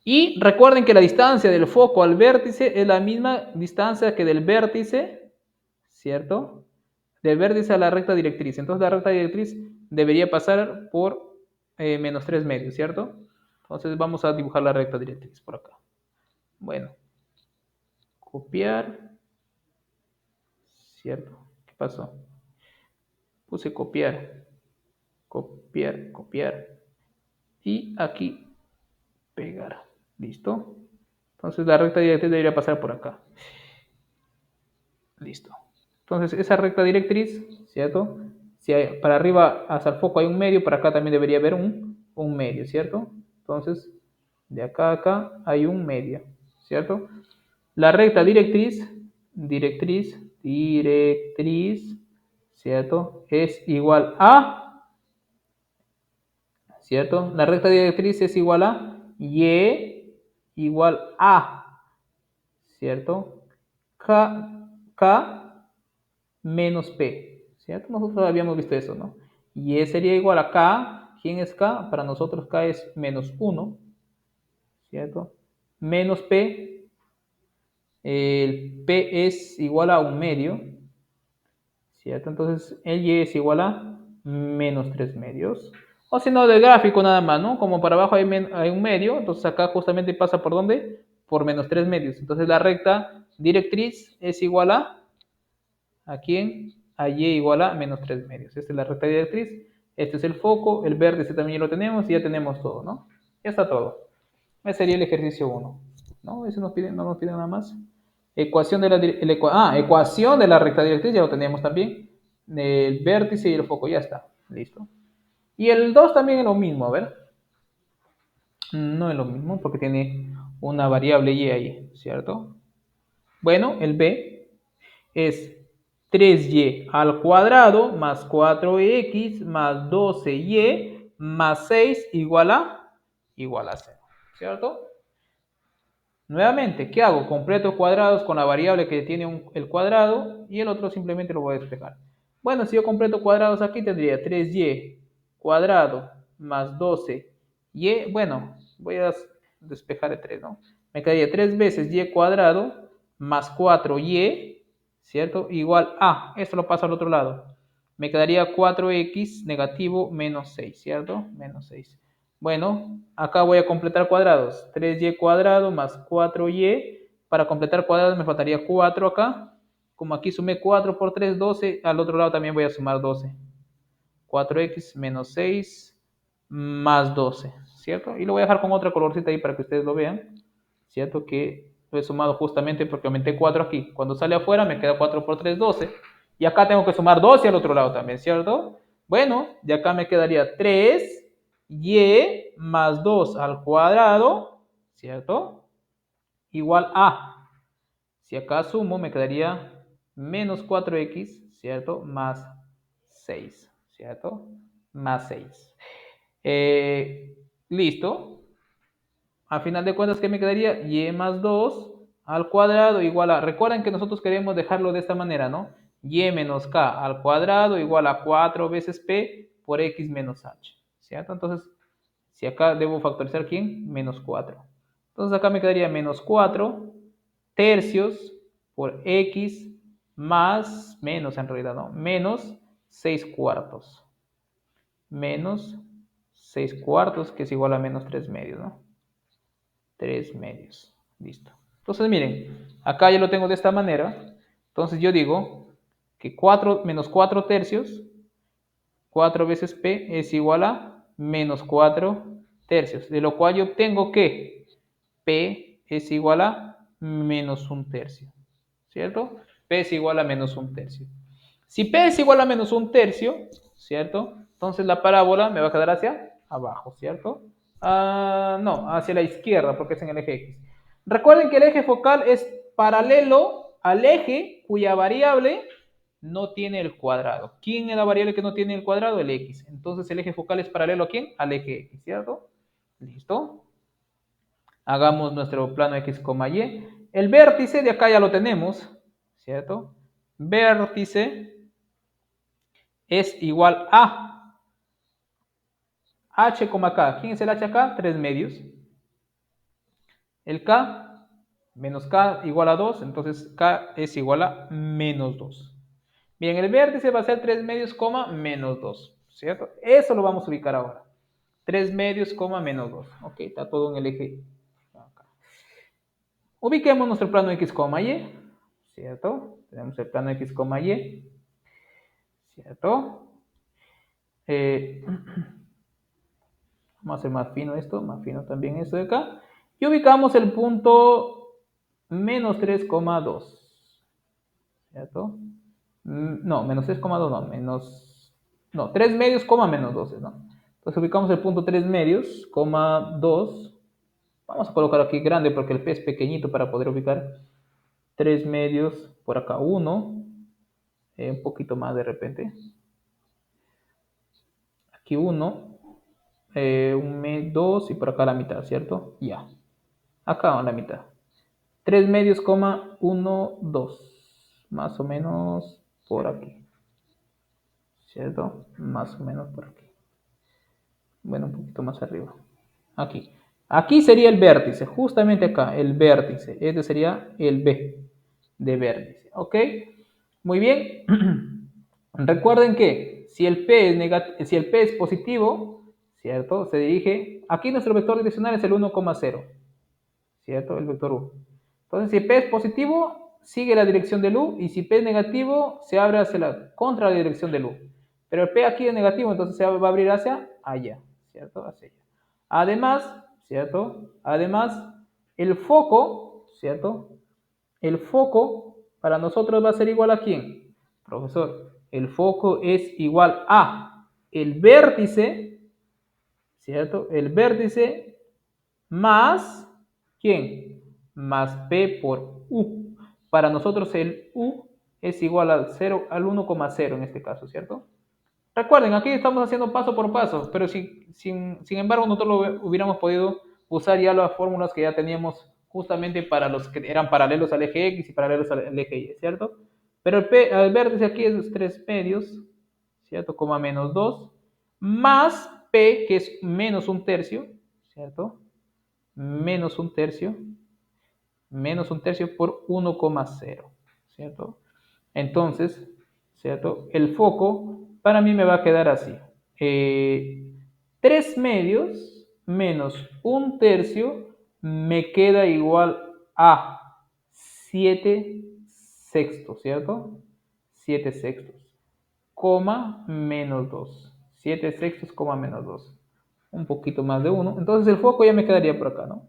Y recuerden que la distancia del foco al vértice es la misma distancia que del vértice, ¿cierto? Del vértice a la recta directriz. Entonces la recta directriz debería pasar por menos 3 medios, ¿cierto? Entonces vamos a dibujar la recta directriz por acá. Bueno, copiar, ¿cierto? ¿Qué pasó? Puse copiar, copiar. Y aquí pegar. ¿Listo? Entonces la recta directriz debería pasar por acá. Listo. Entonces esa recta directriz, ¿cierto? Si hay, para arriba hacia el foco hay un medio, para acá también debería haber un medio, ¿cierto? Entonces, de acá a acá hay un medio, ¿cierto? La recta directriz, ¿cierto? Es igual a, ¿cierto? La recta directriz es igual a y igual a, ¿cierto? K menos P, ¿cierto? Nosotros habíamos visto eso, ¿no? Y sería igual a K. ¿Quién es K? Para nosotros K es menos 1, ¿cierto? Menos P, el P es igual a un medio, ¿cierto? Entonces el Y es igual a menos 3 medios. O si no, del gráfico nada más, ¿no? Como para abajo hay un medio, entonces acá justamente pasa por ¿dónde? Por menos 3 medios. Entonces la recta directriz es igual ¿a quién? A Y igual a menos 3 medios. Esta es la recta directriz. Este es el foco, el vértice también lo tenemos y ya tenemos todo, ¿no? Ya está todo. Ese sería el ejercicio 1. ¿No? Ese no nos pide nada más. Ecuación de ecuación de la recta directriz, ya lo tenemos también. El vértice y el foco, ya está. Listo. Y el 2 también es lo mismo, a ver. No es lo mismo porque tiene una variable y ahí, ¿cierto? Bueno, el B es 3y al cuadrado más 4x más 12y más 6 igual a 0, ¿cierto? Nuevamente, ¿qué hago? Completo cuadrados con la variable que tiene el cuadrado y el otro simplemente lo voy a despejar. Bueno, si yo completo cuadrados aquí tendría 3y cuadrado más 12y. Bueno, voy a despejar el 3, ¿no? Me quedaría 3 veces y cuadrado más 4y, ¿cierto? Igual a, esto lo paso al otro lado. Me quedaría 4x negativo menos 6, ¿cierto? Menos 6. Bueno, acá voy a completar cuadrados. 3y cuadrado más 4y. Para completar cuadrados me faltaría 4 acá. Como aquí sumé 4 por 3, 12. Al otro lado también voy a sumar 12. 4x menos 6 más 12, ¿cierto? Y lo voy a dejar con otra colorcita ahí para que ustedes lo vean, ¿cierto? Que lo he sumado justamente porque aumenté 4 aquí. Cuando sale afuera me queda 4 por 3, 12. Y acá tengo que sumar 12 al otro lado también, ¿cierto? Bueno, de acá me quedaría 3y más 2 al cuadrado, ¿cierto? Igual a. Si acá sumo, me quedaría menos 4x, ¿cierto? Más 6, ¿cierto? Más 6. Listo. A final de cuentas, ¿qué me quedaría? Y más 2 al cuadrado igual a... Recuerden que nosotros queremos dejarlo de esta manera, ¿no? Y menos k al cuadrado igual a 4 veces p por x menos h, ¿cierto? Entonces, si acá debo factorizar, ¿quién? Menos 4. Entonces acá me quedaría menos 4 tercios por x más, menos en realidad, ¿no? Menos 6 cuartos. Menos 6 cuartos, que es igual a menos 3 medios, ¿no? 3 medios. Listo. Entonces, miren, acá ya lo tengo de esta manera. Entonces yo digo que 4 menos 4 tercios, 4 veces p es igual a menos 4 tercios. De lo cual yo obtengo que p es igual a menos un tercio. ¿Cierto? P es igual a menos un tercio. Si P es igual a menos un tercio, ¿cierto? Entonces la parábola me va a quedar hacia abajo, ¿cierto? No, hacia la izquierda porque es en el eje X. Recuerden que el eje focal es paralelo al eje cuya variable no tiene el cuadrado. ¿Quién es la variable que no tiene el cuadrado? El X. Entonces el eje focal es paralelo ¿a quién? Al eje X, ¿cierto? Listo. Hagamos nuestro plano X, Y. El vértice de acá ya lo tenemos, ¿cierto? Vértice es igual a h, k. ¿Quién es el h acá? 3 medios. El k, menos k igual a 2, entonces k es igual a menos 2. Bien, el vértice va a ser 3 medios, menos 2, ¿cierto? Eso lo vamos a ubicar ahora. 3 medios, menos 2. Ok, está todo en el eje. Ubiquemos nuestro plano X, Y, ¿cierto? Tenemos el plano X, Y, ¿cierto? Vamos a hacer más fino esto, más fino también esto de acá. Y ubicamos el punto menos 3,2, ¿cierto? No, menos 3,2 no, no, 3 medios, menos 12, ¿no? Entonces ubicamos el punto 3 medios, 2. Vamos a colocar aquí grande porque el P es pequeñito para poder ubicar. 3 medios por acá, 1, un poquito más de repente. Aquí 1, 2 y por acá la mitad, ¿cierto? Ya. Acá la mitad. 3 medios, 1, 2. Más o menos por aquí. ¿Cierto? Más o menos por aquí. Bueno, un poquito más arriba. Aquí. Aquí sería el vértice, justamente acá, el vértice. Este sería el B de vértice. ¿Ok? Muy bien. Recuerden que si el P es si el P es positivo, ¿cierto? Se dirige. Aquí nuestro vector direccional es el 1,0. ¿Cierto? El vector U. Entonces, si P es positivo, sigue la dirección del U, y si P es negativo, se abre contra la dirección del U. Pero el P aquí es negativo, entonces se va a abrir hacia allá, ¿cierto? Hacia allá. Además, ¿cierto? Además, el foco, ¿cierto? El foco para nosotros va a ser igual a ¿quién? Profesor, el foco es igual a el vértice, ¿cierto? El vértice más, ¿quién? Más P por U. Para nosotros el U es igual al 0, al 1,0 en este caso, ¿cierto? Recuerden, aquí estamos haciendo paso por paso, pero sin embargo nosotros lo hubiéramos podido usar ya las fórmulas que ya teníamos justamente para los que eran paralelos al eje X y paralelos al eje Y, ¿cierto? Pero el vértice aquí es 3 medios, ¿cierto? Coma menos 2, más P, que es menos un tercio, ¿cierto? Menos un tercio por 1,0, ¿cierto? Entonces, ¿cierto? El foco para mí me va a quedar así. 3 medios menos un tercio me queda igual a 7 sextos, ¿cierto? 7 sextos, coma menos 2. 7 sextos, coma menos 2. Un poquito más de 1. Entonces el foco ya me quedaría por acá, ¿no?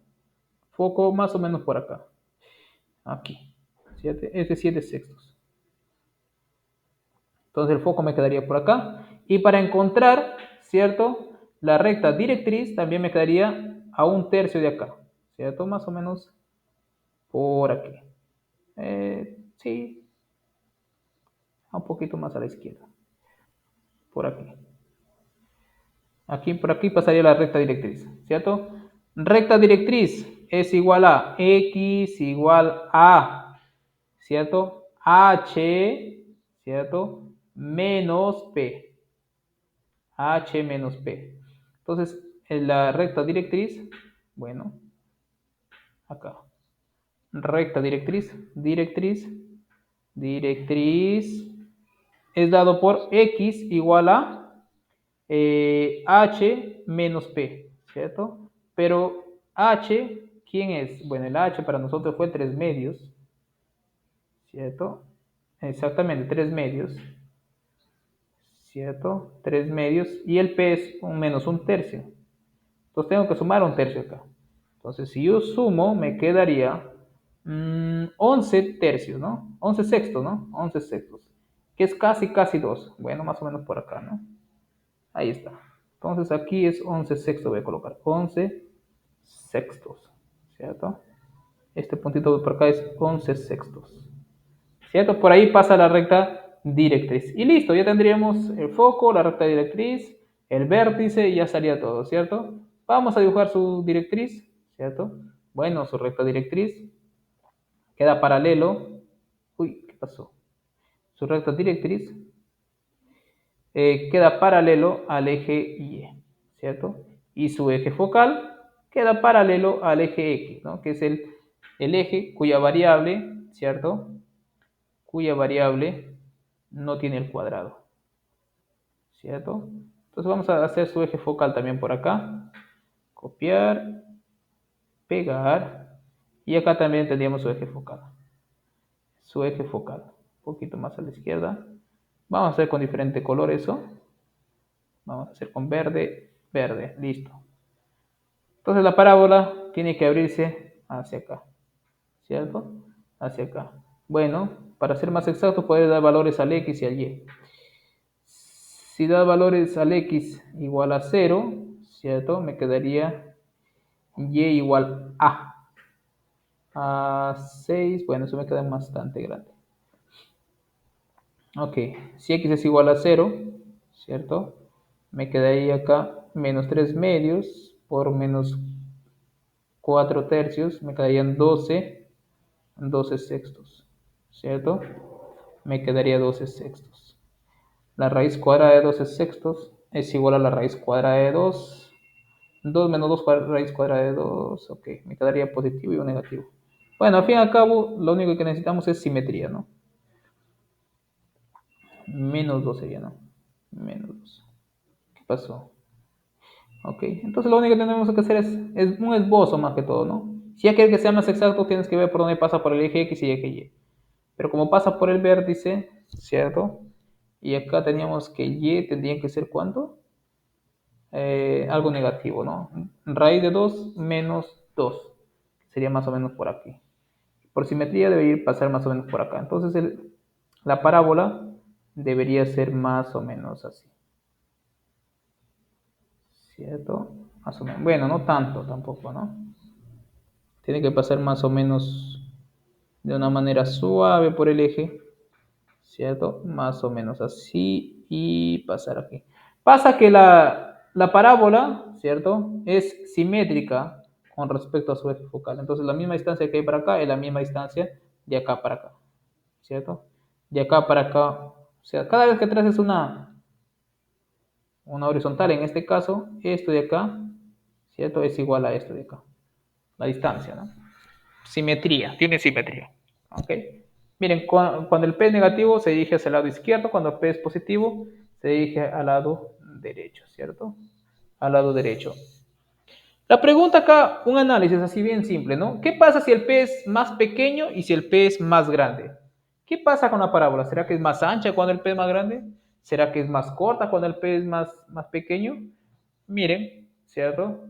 Foco más o menos por acá. Aquí. Es de 7 sextos. Entonces el foco me quedaría por acá. Y para encontrar, ¿cierto? La recta directriz también me quedaría a un tercio de acá. ¿Cierto? Más o menos por aquí. Sí, un poquito más a la izquierda. Por aquí. Por aquí pasaría la recta directriz. ¿Cierto? Recta directriz es igual a X igual a, ¿cierto? H, ¿cierto? Menos P. H menos P. Entonces, en la recta directriz, bueno, acá. Recta directriz, directriz es dado por X igual a H menos P, ¿cierto? Pero H, ¿quién es? Bueno, el H para nosotros fue 3 medios, ¿cierto? Exactamente, 3 medios, ¿cierto? 3 medios, y el P es menos un tercio. Entonces tengo que sumar un tercio acá. Entonces, si yo sumo, me quedaría 11 tercios, ¿no? 11 sextos, ¿no? 11 sextos, que es casi 2. Bueno, más o menos por acá, ¿no? Ahí está. Entonces aquí es 11 sextos, voy a colocar 11 sextos, ¿cierto? Este puntito por acá es 11 sextos, ¿cierto? Por ahí pasa la recta directriz. Y listo, ya tendríamos el foco, la recta directriz, el vértice y ya estaría todo, ¿cierto? Vamos a dibujar su directriz, ¿cierto? Bueno, su recta directriz queda paralelo. Uy, ¿qué pasó? Su recta directriz queda paralelo al eje Y, ¿cierto? Y su eje focal queda paralelo al eje X, ¿no? Que es el eje cuya variable, ¿cierto? Cuya variable no tiene el cuadrado, ¿cierto? Entonces vamos a hacer su eje focal también por acá. Copiar, pegar. Y acá también tendríamos su eje focal. Su eje focal. Un poquito más a la izquierda. Vamos a hacer con diferente color eso. Vamos a hacer con verde, verde. Listo. Entonces la parábola tiene que abrirse hacia acá, ¿cierto? Hacia acá. Bueno, para ser más exacto, poder dar valores al X y al Y. Si da valores al X igual a 0, ¿cierto? Me quedaría Y igual a. a 6. Bueno, eso me queda bastante grande. Ok, si x es igual a 0, ¿cierto? Me quedaría acá menos 3 medios por menos 4 tercios, me quedarían 12 sextos, ¿cierto? Me quedaría 12 sextos. La raíz cuadrada de 12 sextos es igual a la raíz cuadrada de 2. 2 menos 2 raíz cuadrada de 2. Ok, me quedaría positivo y un negativo. Bueno, al fin y al cabo, lo único que necesitamos es simetría, ¿no? Menos 2 sería, ¿no? Menos 2. ¿Qué pasó? Ok, entonces lo único que tenemos que hacer es un esbozo más que todo, ¿no? Si ya quieres que sea más exacto, tienes que ver por dónde pasa por el eje X y eje Y. Pero como pasa por el vértice, ¿cierto? Y acá teníamos que Y tendría que ser ¿cuánto? Algo negativo, ¿no? Raíz de 2 menos 2. Sería más o menos por aquí. Por simetría debería pasar más o menos por acá. Entonces la parábola debería ser más o menos así. ¿Cierto? Más o menos. Bueno, no tanto tampoco, ¿no? Tiene que pasar más o menos de una manera suave por el eje, ¿cierto? Más o menos así y pasar aquí. Pasa que la parábola, ¿cierto? Es simétrica con respecto a su eje focal. Entonces la misma distancia que hay para acá es la misma distancia de acá para acá, ¿cierto? De acá para acá. O sea, cada vez que traces una horizontal, en este caso, esto de acá, ¿cierto? Es igual a esto de acá. La distancia, ¿no? Simetría, tiene simetría. ¿Ok? Miren, cuando el P es negativo se dirige hacia el lado izquierdo, cuando el P es positivo se dirige al lado derecho, ¿cierto? Al lado derecho. La pregunta acá, un análisis así bien simple, ¿no? ¿Qué pasa si el P es más pequeño y si el P es más grande? ¿Qué pasa con la parábola? ¿Será que es más ancha cuando el P es más grande? ¿Será que es más corta cuando el P es más pequeño? Miren, ¿cierto?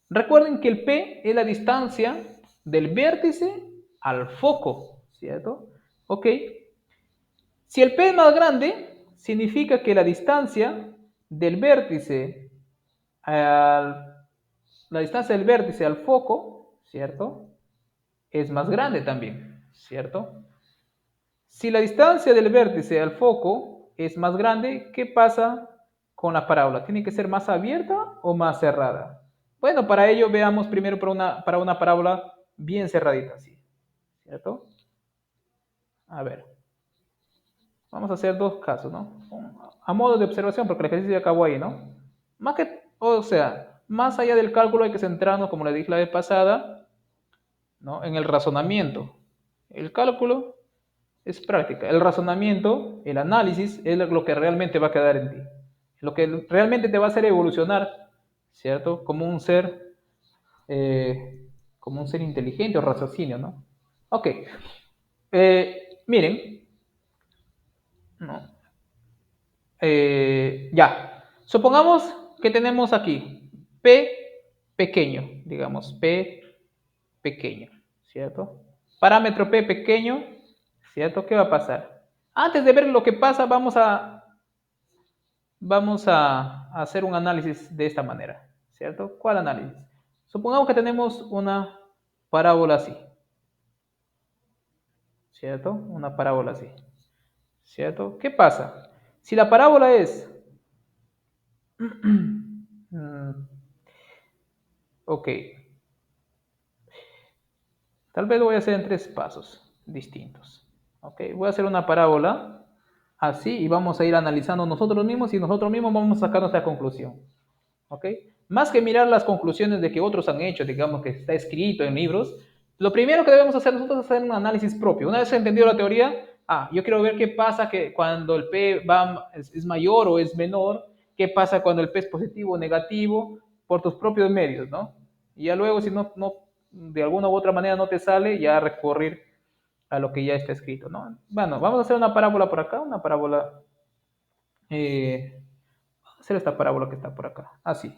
Recuerden que el P es la distancia del vértice al foco, ¿cierto? Ok. Si el P es más grande, significa que la distancia del vértice al, la distancia del vértice al foco, ¿cierto? Es más grande también, ¿cierto? Si la distancia del vértice al foco es más grande, ¿qué pasa con la parábola? ¿Tiene que ser más abierta o más cerrada? Bueno, para ello veamos primero para una parábola bien cerradita, ¿sí? ¿Cierto? A ver, vamos a hacer dos casos, ¿no? A modo de observación, porque el ejercicio ya acabó ahí, ¿no? Más que, o sea, más allá del cálculo hay que centrarnos, como le dije la vez pasada, ¿no? En el razonamiento. El cálculo es práctica. El razonamiento, el análisis, es lo que realmente va a quedar en ti. Lo que realmente te va a hacer evolucionar, ¿cierto? Como un ser inteligente o raciocinio, ¿no? Ok. Miren, no. Ya. Supongamos que tenemos aquí P pequeño, digamos, P pequeño, ¿cierto? Parámetro P pequeño, ¿cierto? ¿Qué va a pasar? Antes de ver lo que pasa, vamos a hacer un análisis de esta manera, ¿cierto? ¿Cuál análisis? Supongamos que tenemos una parábola así, ¿cierto? Una parábola así, ¿cierto? ¿Qué pasa? Si la parábola es, ok, tal vez lo voy a hacer en tres pasos distintos, ok, voy a hacer una parábola así y vamos a ir analizando nosotros mismos y nosotros mismos vamos a sacar nuestra conclusión. ¿Ok? Más que mirar las conclusiones de que otros han hecho, digamos que está escrito en libros, lo primero que debemos hacer nosotros es hacer un análisis propio. Una vez entendido la teoría, yo quiero ver qué pasa que cuando el P es mayor o es menor, qué pasa cuando el P es positivo o negativo, por tus propios medios, ¿no? Y ya luego, si de alguna u otra manera no te sale, ya recurrir a lo que ya está escrito, ¿no? Bueno, vamos a hacer una parábola por acá, una parábola, vamos a hacer esta parábola que está por acá, así.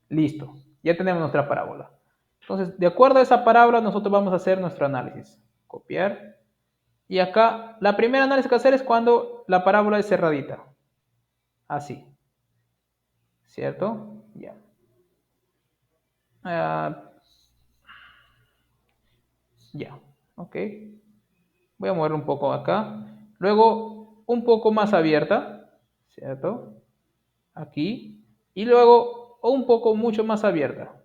Listo, ya tenemos nuestra parábola. Entonces, de acuerdo a esa parábola, nosotros vamos a hacer nuestro análisis. Copiar. Y acá, la primera análisis que hacer es cuando la parábola es cerradita. Así. ¿Cierto? Ya. Ah, Ya, ok. Voy a mover un poco acá. Luego, un poco más abierta, ¿cierto? Aquí. Y luego, un poco mucho más abierta.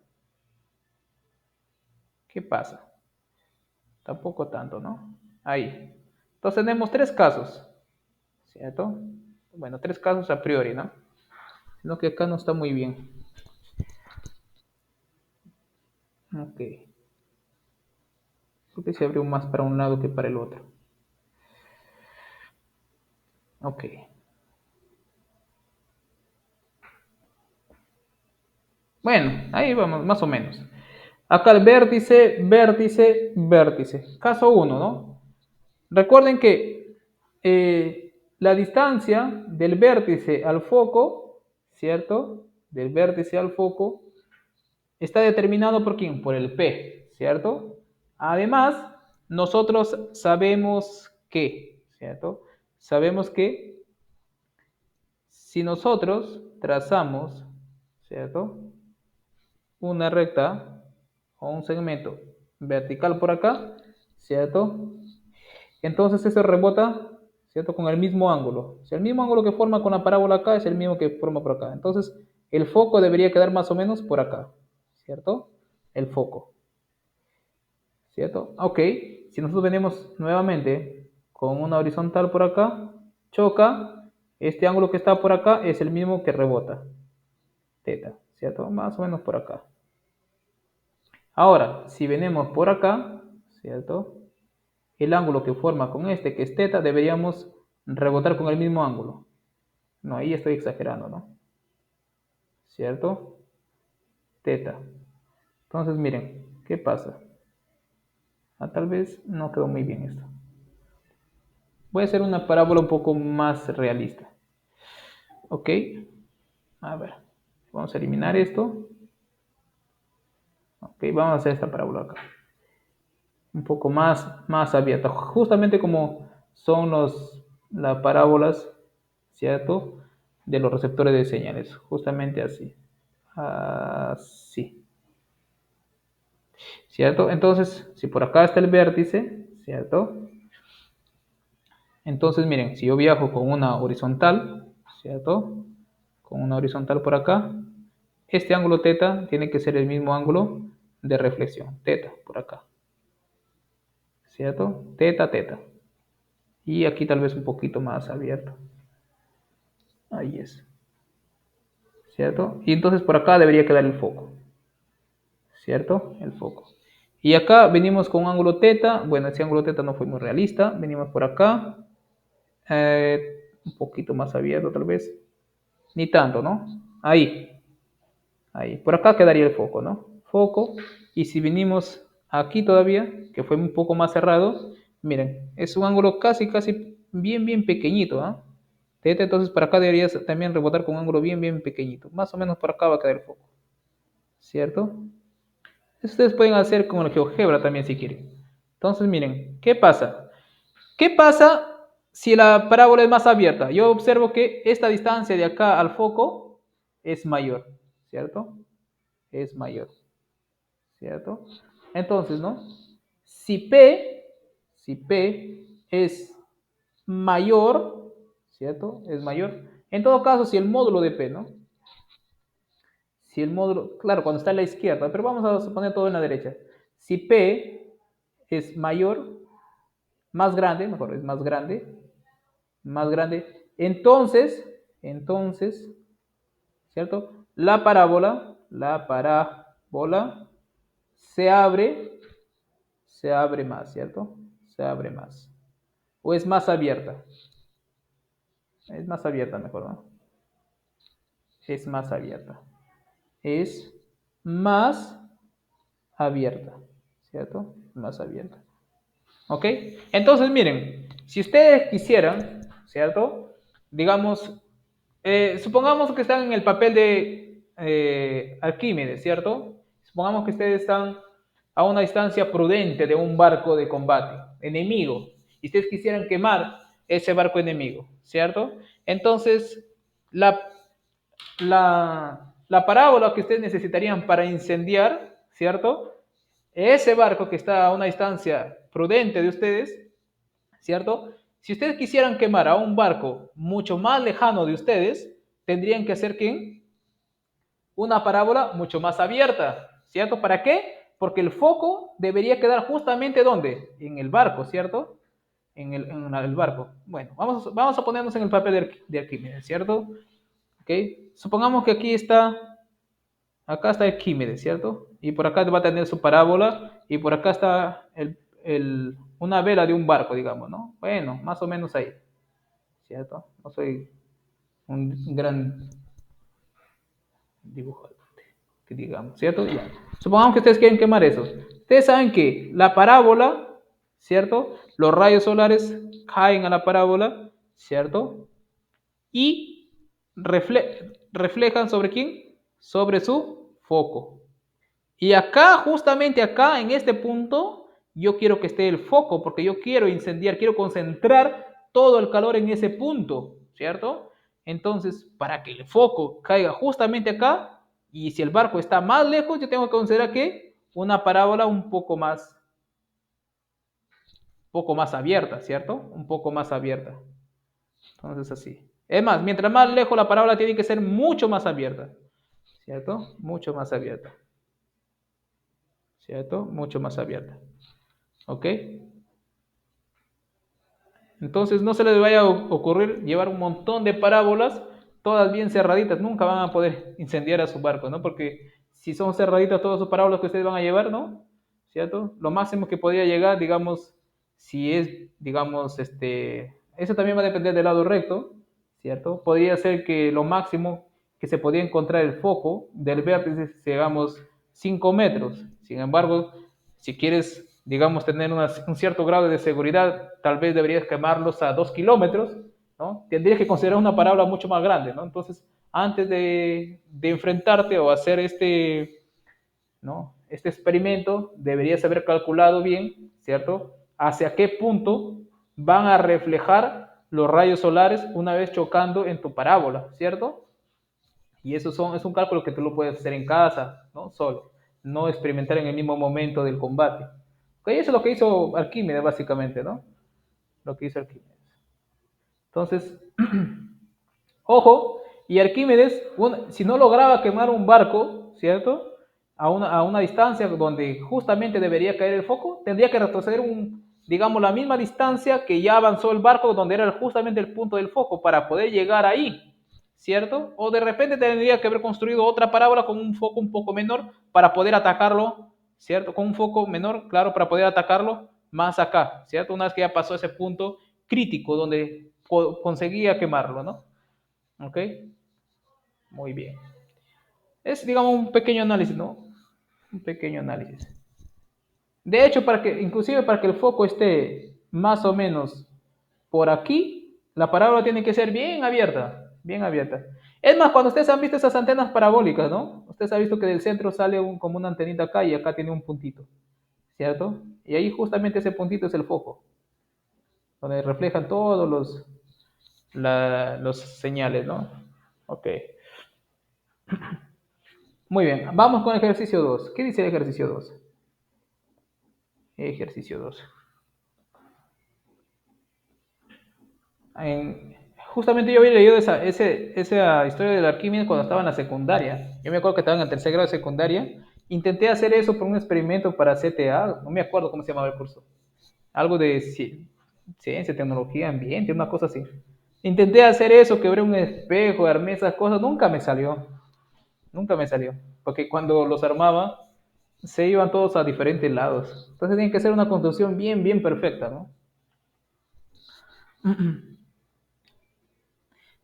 ¿Qué pasa? Tampoco tanto, ¿no? Ahí. Entonces tenemos tres casos, ¿cierto? Bueno, tres casos a priori, ¿no? Lo que acá no está muy bien. Ok. Porque se abrió más para un lado que para el otro. Ok. Bueno, ahí vamos, más o menos. Acá el vértice, vértice, vértice. Caso uno, ¿no? Recuerden que la distancia del vértice al foco, ¿cierto? Del vértice al foco está determinado por quién? Por el P, ¿cierto? Además, nosotros sabemos que, ¿cierto? Sabemos que si nosotros trazamos, ¿cierto? Una recta o un segmento vertical por acá, ¿cierto? Entonces eso rebota, ¿cierto? Con el mismo ángulo. Si el mismo ángulo que forma con la parábola acá es el mismo que forma por acá. Entonces el foco debería quedar más o menos por acá, ¿cierto? El foco, ¿cierto? Ok, si nosotros venimos nuevamente con una horizontal por acá, choca, este ángulo que está por acá es el mismo que rebota, teta, ¿cierto? Más o menos por acá. Ahora, si venimos por acá, ¿cierto? El ángulo que forma con este, que es teta, deberíamos rebotar con el mismo ángulo. No, ahí estoy exagerando, ¿no? ¿Cierto? Teta. Entonces, miren, ¿qué pasa? Tal vez no quedó muy bien esto. Voy a hacer una parábola un poco más realista. ¿Ok? A ver, vamos a eliminar esto. Ok, vamos a hacer esta parábola acá. Un poco más abierta. Justamente como son las parábolas, ¿cierto? De los receptores de señales. Justamente así. Así. ¿Cierto? Entonces, si por acá está el vértice, ¿cierto? Entonces, miren, si yo viajo con una horizontal, ¿cierto? Con una horizontal por acá, este ángulo teta tiene que ser el mismo ángulo de reflexión, teta, por acá, ¿cierto? Teta, teta. Y aquí tal vez un poquito más abierto. Ahí es, ¿cierto? Y entonces por acá debería quedar el foco, ¿cierto? El foco. Y acá venimos con un ángulo teta. Bueno, ese ángulo teta no fue muy realista. Venimos por acá. Un poquito más abierto tal vez. Ni tanto, ¿no? Ahí. Ahí. Por acá quedaría el foco, ¿no? Foco. Y si venimos aquí todavía, que fue un poco más cerrado, miren, es un ángulo casi bien pequeñito, ¿ah? Teta, entonces para acá deberías también rebotar con un ángulo bien pequeñito. Más o menos por acá va a quedar el foco. ¿Cierto? Ustedes pueden hacer con el GeoGebra también si quieren. Entonces, miren, ¿qué pasa? ¿Qué pasa si la parábola es más abierta? Yo observo que esta distancia de acá al foco es mayor, ¿cierto? Es mayor, ¿cierto? Entonces, ¿no? Si P, si P es mayor, ¿cierto? Es mayor. En todo caso, si el módulo de P, ¿no? Si el módulo, claro, cuando está a la izquierda, pero vamos a suponer todo en la derecha. Si P es mayor, más grande, mejor, es más grande, entonces, ¿cierto? La parábola se abre más, ¿cierto? Se abre más. O es más abierta mejor, ¿no? Es más abierta. Es más abierta, ¿cierto? Más abierta. ¿Ok? Entonces, miren, si ustedes quisieran, ¿cierto? Digamos, supongamos que están en el papel de Arquímedes, ¿cierto? Supongamos que ustedes están a una distancia prudente de un barco de combate enemigo y ustedes quisieran quemar ese barco enemigo, ¿cierto? Entonces, la, la parábola que ustedes necesitarían para incendiar, ¿cierto? ese barco que está a una distancia prudente de ustedes, ¿cierto? Si ustedes quisieran quemar a un barco mucho más lejano de ustedes, tendrían que hacer ¿qué? Una parábola mucho más abierta, ¿cierto? ¿Para qué? Porque el foco debería quedar justamente ¿dónde? En el barco, ¿cierto? En el barco. Bueno, vamos a ponernos en el papel de Arquímedes, ¿cierto? ¿Ok? Supongamos que aquí está, acá está Arquímedes, ¿cierto? Y por acá va a tener su parábola y por acá está una vela de un barco, digamos, ¿no? Bueno, más o menos ahí, ¿cierto? No soy un gran dibujante, que digamos, ¿cierto? Ya. Supongamos que ustedes quieren quemar eso. Ustedes saben que la parábola, ¿cierto? Los rayos solares caen a la parábola, ¿cierto? Y reflejan sobre quién? Sobre su foco. Y acá, justamente acá, en este punto, yo quiero que esté el foco, porque yo quiero incendiar, quiero concentrar todo el calor en ese punto, ¿cierto? Entonces, para que el foco caiga justamente acá, y si el barco está más lejos, yo tengo que considerar que una parábola poco más abierta, ¿cierto? Un poco más abierta. Entonces, así. Es más, mientras más lejos la parábola tiene que ser mucho más abierta, ¿cierto? Mucho más abierta, ¿cierto? Mucho más abierta. ¿Ok? Entonces no se les vaya a ocurrir llevar un montón de parábolas, todas bien cerraditas, nunca van a poder incendiar a su barco, ¿no? Porque si son cerraditas todas sus parábolas que ustedes van a llevar, ¿no? ¿Cierto? Lo máximo que podría llegar, digamos, si es, digamos, eso también va a depender del lado recto, ¿cierto? Podría ser que lo máximo que se podía encontrar el foco del vértice, digamos, 5 metros. Sin embargo, si quieres, digamos, tener un cierto grado de seguridad, tal vez deberías quemarlos a 2 kilómetros, ¿no? Tendrías que considerar una parábola mucho más grande, ¿no? Entonces, antes de enfrentarte o hacer ¿no? Este experimento, deberías haber calculado bien, ¿cierto? Hacia qué punto van a reflejar los rayos solares una vez chocando en tu parábola, ¿cierto? Y es un cálculo que tú lo puedes hacer en casa, ¿no? Solo, no experimentar en el mismo momento del combate. Okay, eso es lo que hizo Arquímedes, básicamente, ¿no? Lo que hizo Arquímedes. Entonces, ojo, y Arquímedes, si no lograba quemar un barco, ¿cierto? A una distancia donde justamente debería caer el foco, tendría que retroceder digamos, la misma distancia que ya avanzó el barco, donde era justamente el punto del foco, para poder llegar ahí, ¿cierto? O de repente tendría que haber construido otra parábola con un foco un poco menor para poder atacarlo, ¿cierto? Con un foco menor, claro, para poder atacarlo más acá, ¿cierto? Una vez que ya pasó ese punto crítico donde conseguía quemarlo, ¿no? ¿Ok? Muy bien. Es, digamos, un pequeño análisis, ¿no? Un pequeño análisis. De hecho, inclusive para que el foco esté más o menos por aquí, la parábola tiene que ser bien abierta, bien abierta. Es más, cuando ustedes han visto esas antenas parabólicas, ¿no? Ustedes han visto que del centro sale como una antenita acá y acá tiene un puntito, ¿cierto? Y ahí justamente ese puntito es el foco, donde reflejan todos los señales, ¿no? Ok. Muy bien, vamos con el ejercicio 2. ¿Qué dice el ejercicio 2? Ejercicio 2. Justamente yo había leído esa historia del Arquímedes cuando estaba en la secundaria. Yo me acuerdo que estaba en el tercer grado de secundaria. Intenté hacer eso por un experimento para CTA, no me acuerdo cómo se llamaba el curso. Algo de ciencia, tecnología, ambiente, una cosa así. Intenté hacer eso, quebré un espejo, armé esas cosas, nunca me salió. Nunca me salió. Porque cuando los armaba, se iban todos a diferentes lados. Entonces tiene que ser una construcción bien, bien perfecta, ¿no?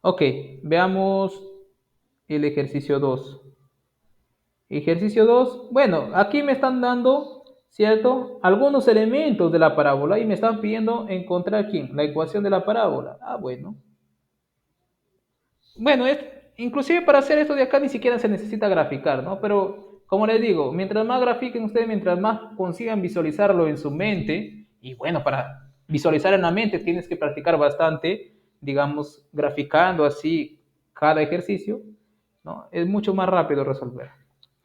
Ok, veamos el ejercicio 2. Ejercicio 2, bueno, aquí me están dando, ¿cierto? Algunos elementos de la parábola y me están pidiendo encontrar quién, la ecuación de la parábola. Ah, bueno. Bueno, inclusive para hacer esto de acá ni siquiera se necesita graficar, ¿no? Pero como les digo, mientras más grafiquen ustedes, mientras más consigan visualizarlo en su mente, y bueno, para visualizar en la mente tienes que practicar bastante, digamos, graficando así cada ejercicio, ¿no? Es mucho más rápido resolver.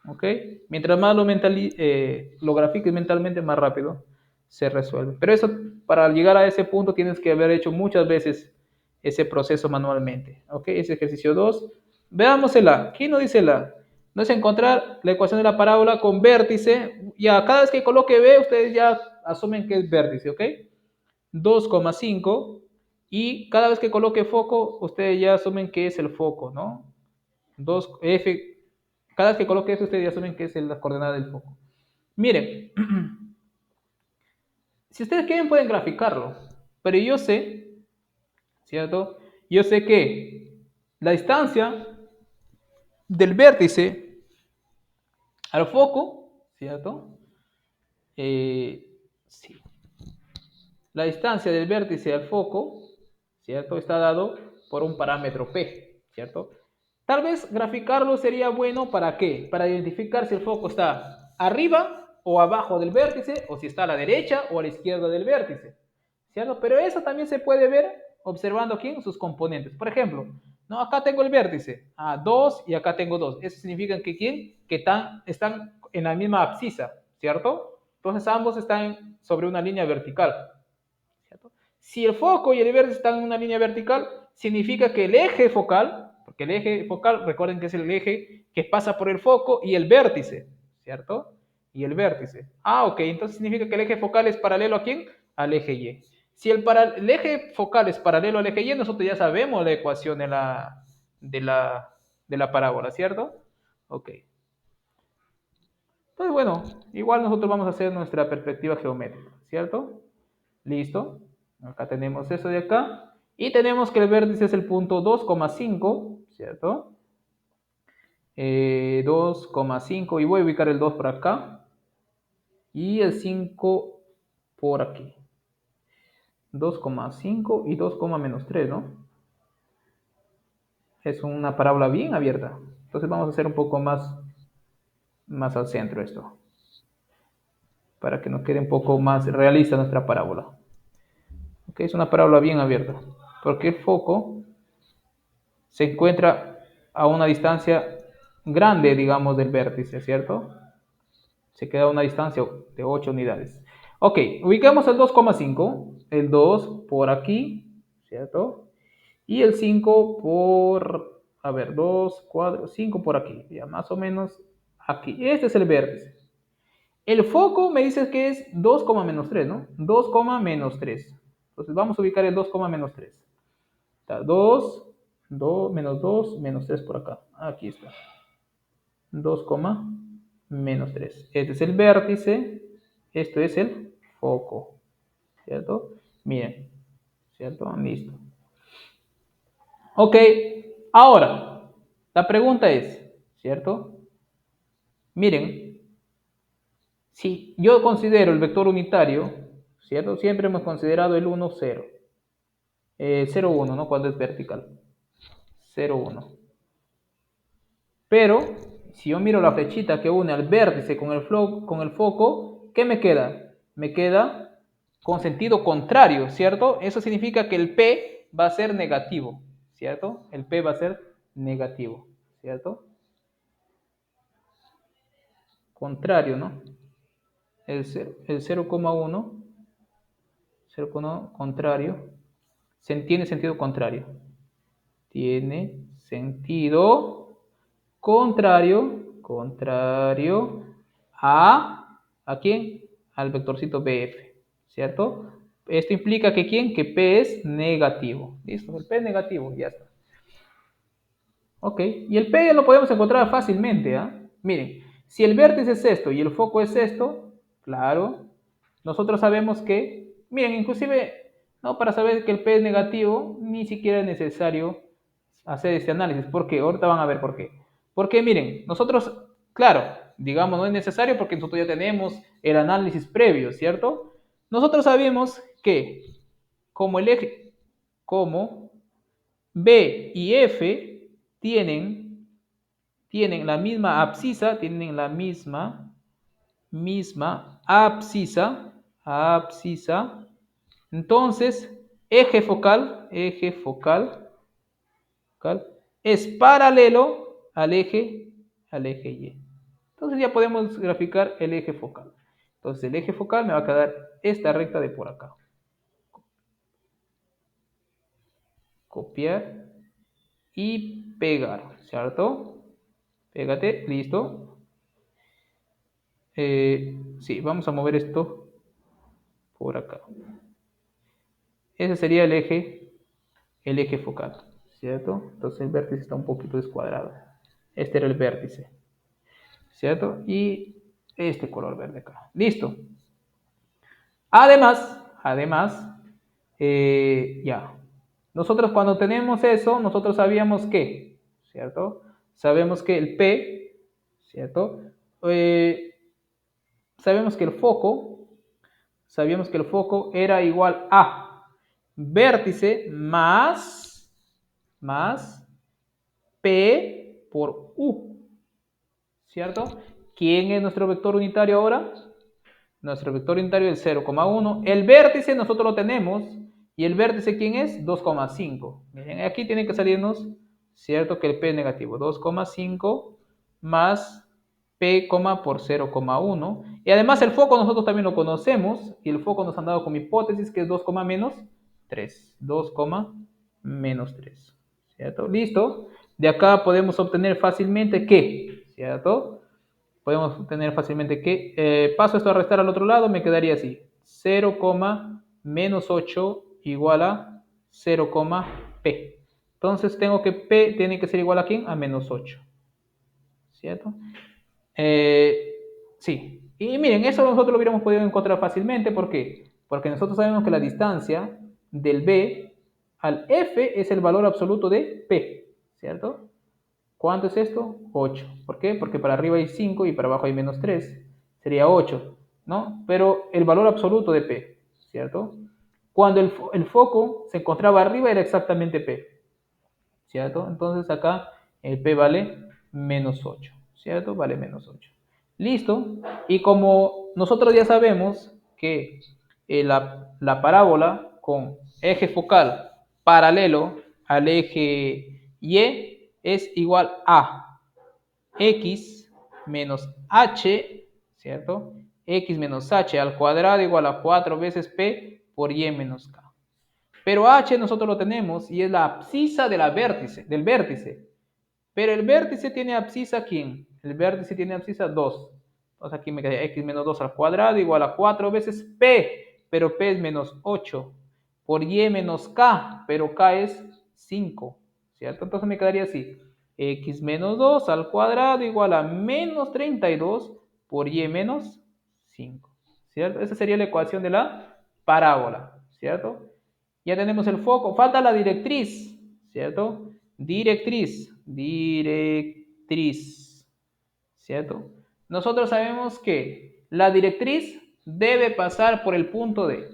¿Ok? Mientras más lo grafiques mentalmente, más rápido se resuelve. Pero eso, para llegar a ese punto, tienes que haber hecho muchas veces ese proceso manualmente. ¿Ok? Ese ejercicio 2. Veamos el A. ¿Qué nos dice el A? No es encontrar la ecuación de la parábola con vértice. Ya, cada vez que coloque B, ustedes ya asumen que es vértice. ¿Ok? 2,5. Y cada vez que coloque foco, ustedes ya asumen que es el foco, ¿no? 2F, cada vez que coloque F, ustedes ya saben que es la coordenada del foco. Miren, si ustedes quieren pueden graficarlo, pero yo sé, ¿cierto? Yo sé que la distancia del vértice al foco, ¿cierto? Sí. La distancia del vértice al foco, ¿cierto? Está dado por un parámetro P, ¿cierto? Tal vez graficarlo sería bueno ¿para qué? Para identificar si el foco está arriba o abajo del vértice, o si está a la derecha o a la izquierda del vértice, ¿cierto? Pero eso también se puede ver observando aquí sus componentes. Por ejemplo, ¿no? Acá tengo el vértice, 2 y acá tengo 2. Eso significa que, ¿quién? Que están en la misma abscisa, ¿cierto? Entonces ambos están sobre una línea vertical, ¿cierto? Si el foco y el vértice están en una línea vertical, significa que el eje focal, porque el eje focal, recuerden que es el eje que pasa por el foco y el vértice, ¿cierto? Y el vértice. Ok, entonces significa que el eje focal es paralelo ¿a quién? Al eje Y. Si el eje focal es paralelo al eje Y, nosotros ya sabemos la ecuación de la, de la parábola, ¿cierto? Ok. Entonces, bueno, igual nosotros vamos a hacer nuestra perspectiva geométrica, ¿cierto? Listo. Acá tenemos eso de acá. Y tenemos que el vértice es el punto 2,5, ¿cierto? 2,5 y voy a ubicar el 2 por acá y el 5 por aquí. 2,5 y 2, menos 3, ¿no? Es una parábola bien abierta. Entonces vamos a hacer un poco más al centro esto, para que nos quede un poco más realista nuestra parábola. Ok, es una parábola bien abierta, porque el foco se encuentra a una distancia grande, digamos, del vértice, ¿cierto? Se queda a una distancia de 8 unidades. Ok, ubicamos el 2,5, el 2 por aquí, ¿cierto? Y el 5 por, a ver, 2, 4, 5 por aquí, ya más o menos aquí. Este es el vértice. El foco me dice que es 2, menos 3, ¿no? 2, menos 3. Entonces vamos a ubicar el 2, menos 3. Está 2, 2, menos 2, menos 3 por acá. Aquí está. 2, menos 3. Este es el vértice. Esto es el foco. ¿Cierto? Miren. ¿Cierto? Listo. Ok. Ahora, la pregunta es, ¿cierto? Miren, si yo considero el vector unitario, ¿cierto? Siempre hemos considerado el 1, 0. 0, 1, ¿no? Cuando es vertical. 0, 1. Pero si yo miro la flechita que une al vértice con el foco, ¿qué me queda? Me queda con sentido contrario, ¿cierto? Eso significa que el P va a ser negativo, ¿cierto? El P va a ser negativo, ¿cierto? Contrario, ¿no? El 0,1, 0,1 contrario, tiene sentido contrario. Tiene sentido contrario ¿a quién? Al vectorcito BF, ¿cierto? Esto implica que ¿quién? Que P es negativo. ¿Listo? El P es negativo, ya está. Ok, y el P lo podemos encontrar fácilmente, ¿ah? Miren, si el vértice es esto y el foco es esto, claro, nosotros sabemos que, miren, inclusive, no, para saber que el P es negativo, ni siquiera es necesario hacer este análisis. ¿Por qué? Ahorita van a ver por qué. Porque miren, nosotros, claro, digamos, no es necesario porque nosotros ya tenemos el análisis previo, ¿cierto? Nosotros sabemos que como el eje, como B y F tienen la misma abscisa, tienen la misma abscisa. Entonces, eje focal es paralelo al eje Y. Entonces ya podemos graficar el eje focal. Entonces el eje focal me va a quedar esta recta de por acá. Copiar y pegar, ¿cierto? Pégate, listo. Sí, vamos a mover esto por acá. Ese sería el eje focal, ¿cierto? Entonces el vértice está un poquito descuadrado. Este era el vértice, ¿cierto? Y este color verde acá. Listo. Además, ya. Nosotros cuando tenemos eso, nosotros sabíamos que, ¿cierto? Sabemos que el P, ¿cierto? Eh, sabemos que el foco, sabíamos que el foco era igual a vértice más P por U, ¿cierto? ¿Quién es nuestro vector unitario ahora? Nuestro vector unitario es 0,1. El vértice nosotros lo tenemos. ¿Y el vértice quién es? 2,5. Miren, aquí tiene que salirnos, ¿cierto? Que el P es negativo. 2,5 más P, por 0,1. Y además el foco nosotros también lo conocemos. Y el foco nos han dado como hipótesis que es 2, menos 3. 2, menos 3. ¿Cierto? Listo. De acá podemos obtener fácilmente que, ¿cierto? Podemos tener fácilmente que paso esto a restar al otro lado, me quedaría así. 0, menos 8 igual a 0, P. Entonces tengo que P tiene que ser igual a ¿quién? A menos 8. ¿Cierto? Sí. Y miren, eso nosotros lo hubiéramos podido encontrar fácilmente. ¿Por qué? Porque nosotros sabemos que la distancia del B al F es el valor absoluto de P. ¿Cierto? ¿Cuánto es esto? 8. ¿Por qué? Porque para arriba hay 5 y para abajo hay menos 3. Sería 8, ¿no? Pero el valor absoluto de P, ¿cierto? Cuando el foco se encontraba arriba era exactamente P, ¿cierto? Entonces acá el P vale menos 8, ¿cierto? Vale menos 8. Listo. Y como nosotros ya sabemos que la parábola con eje focal paralelo al eje Y es igual a x menos h, ¿cierto? X menos h al cuadrado igual a 4 veces P por Y menos K. Pero h nosotros lo tenemos y es la abscisa de del vértice. Pero el vértice tiene abscisa, ¿quién? El vértice tiene abscisa 2. Entonces aquí me queda x menos 2 al cuadrado igual a 4 veces P, pero P es menos 8, por Y menos K, pero K es 5, ¿cierto? Entonces me quedaría así, x menos 2 al cuadrado igual a menos 32 por Y menos 5, ¿cierto? Esa sería la ecuación de la parábola, ¿cierto? Ya tenemos el foco, falta la directriz, ¿cierto? Directriz, ¿cierto? Nosotros sabemos que la directriz debe pasar por el punto D,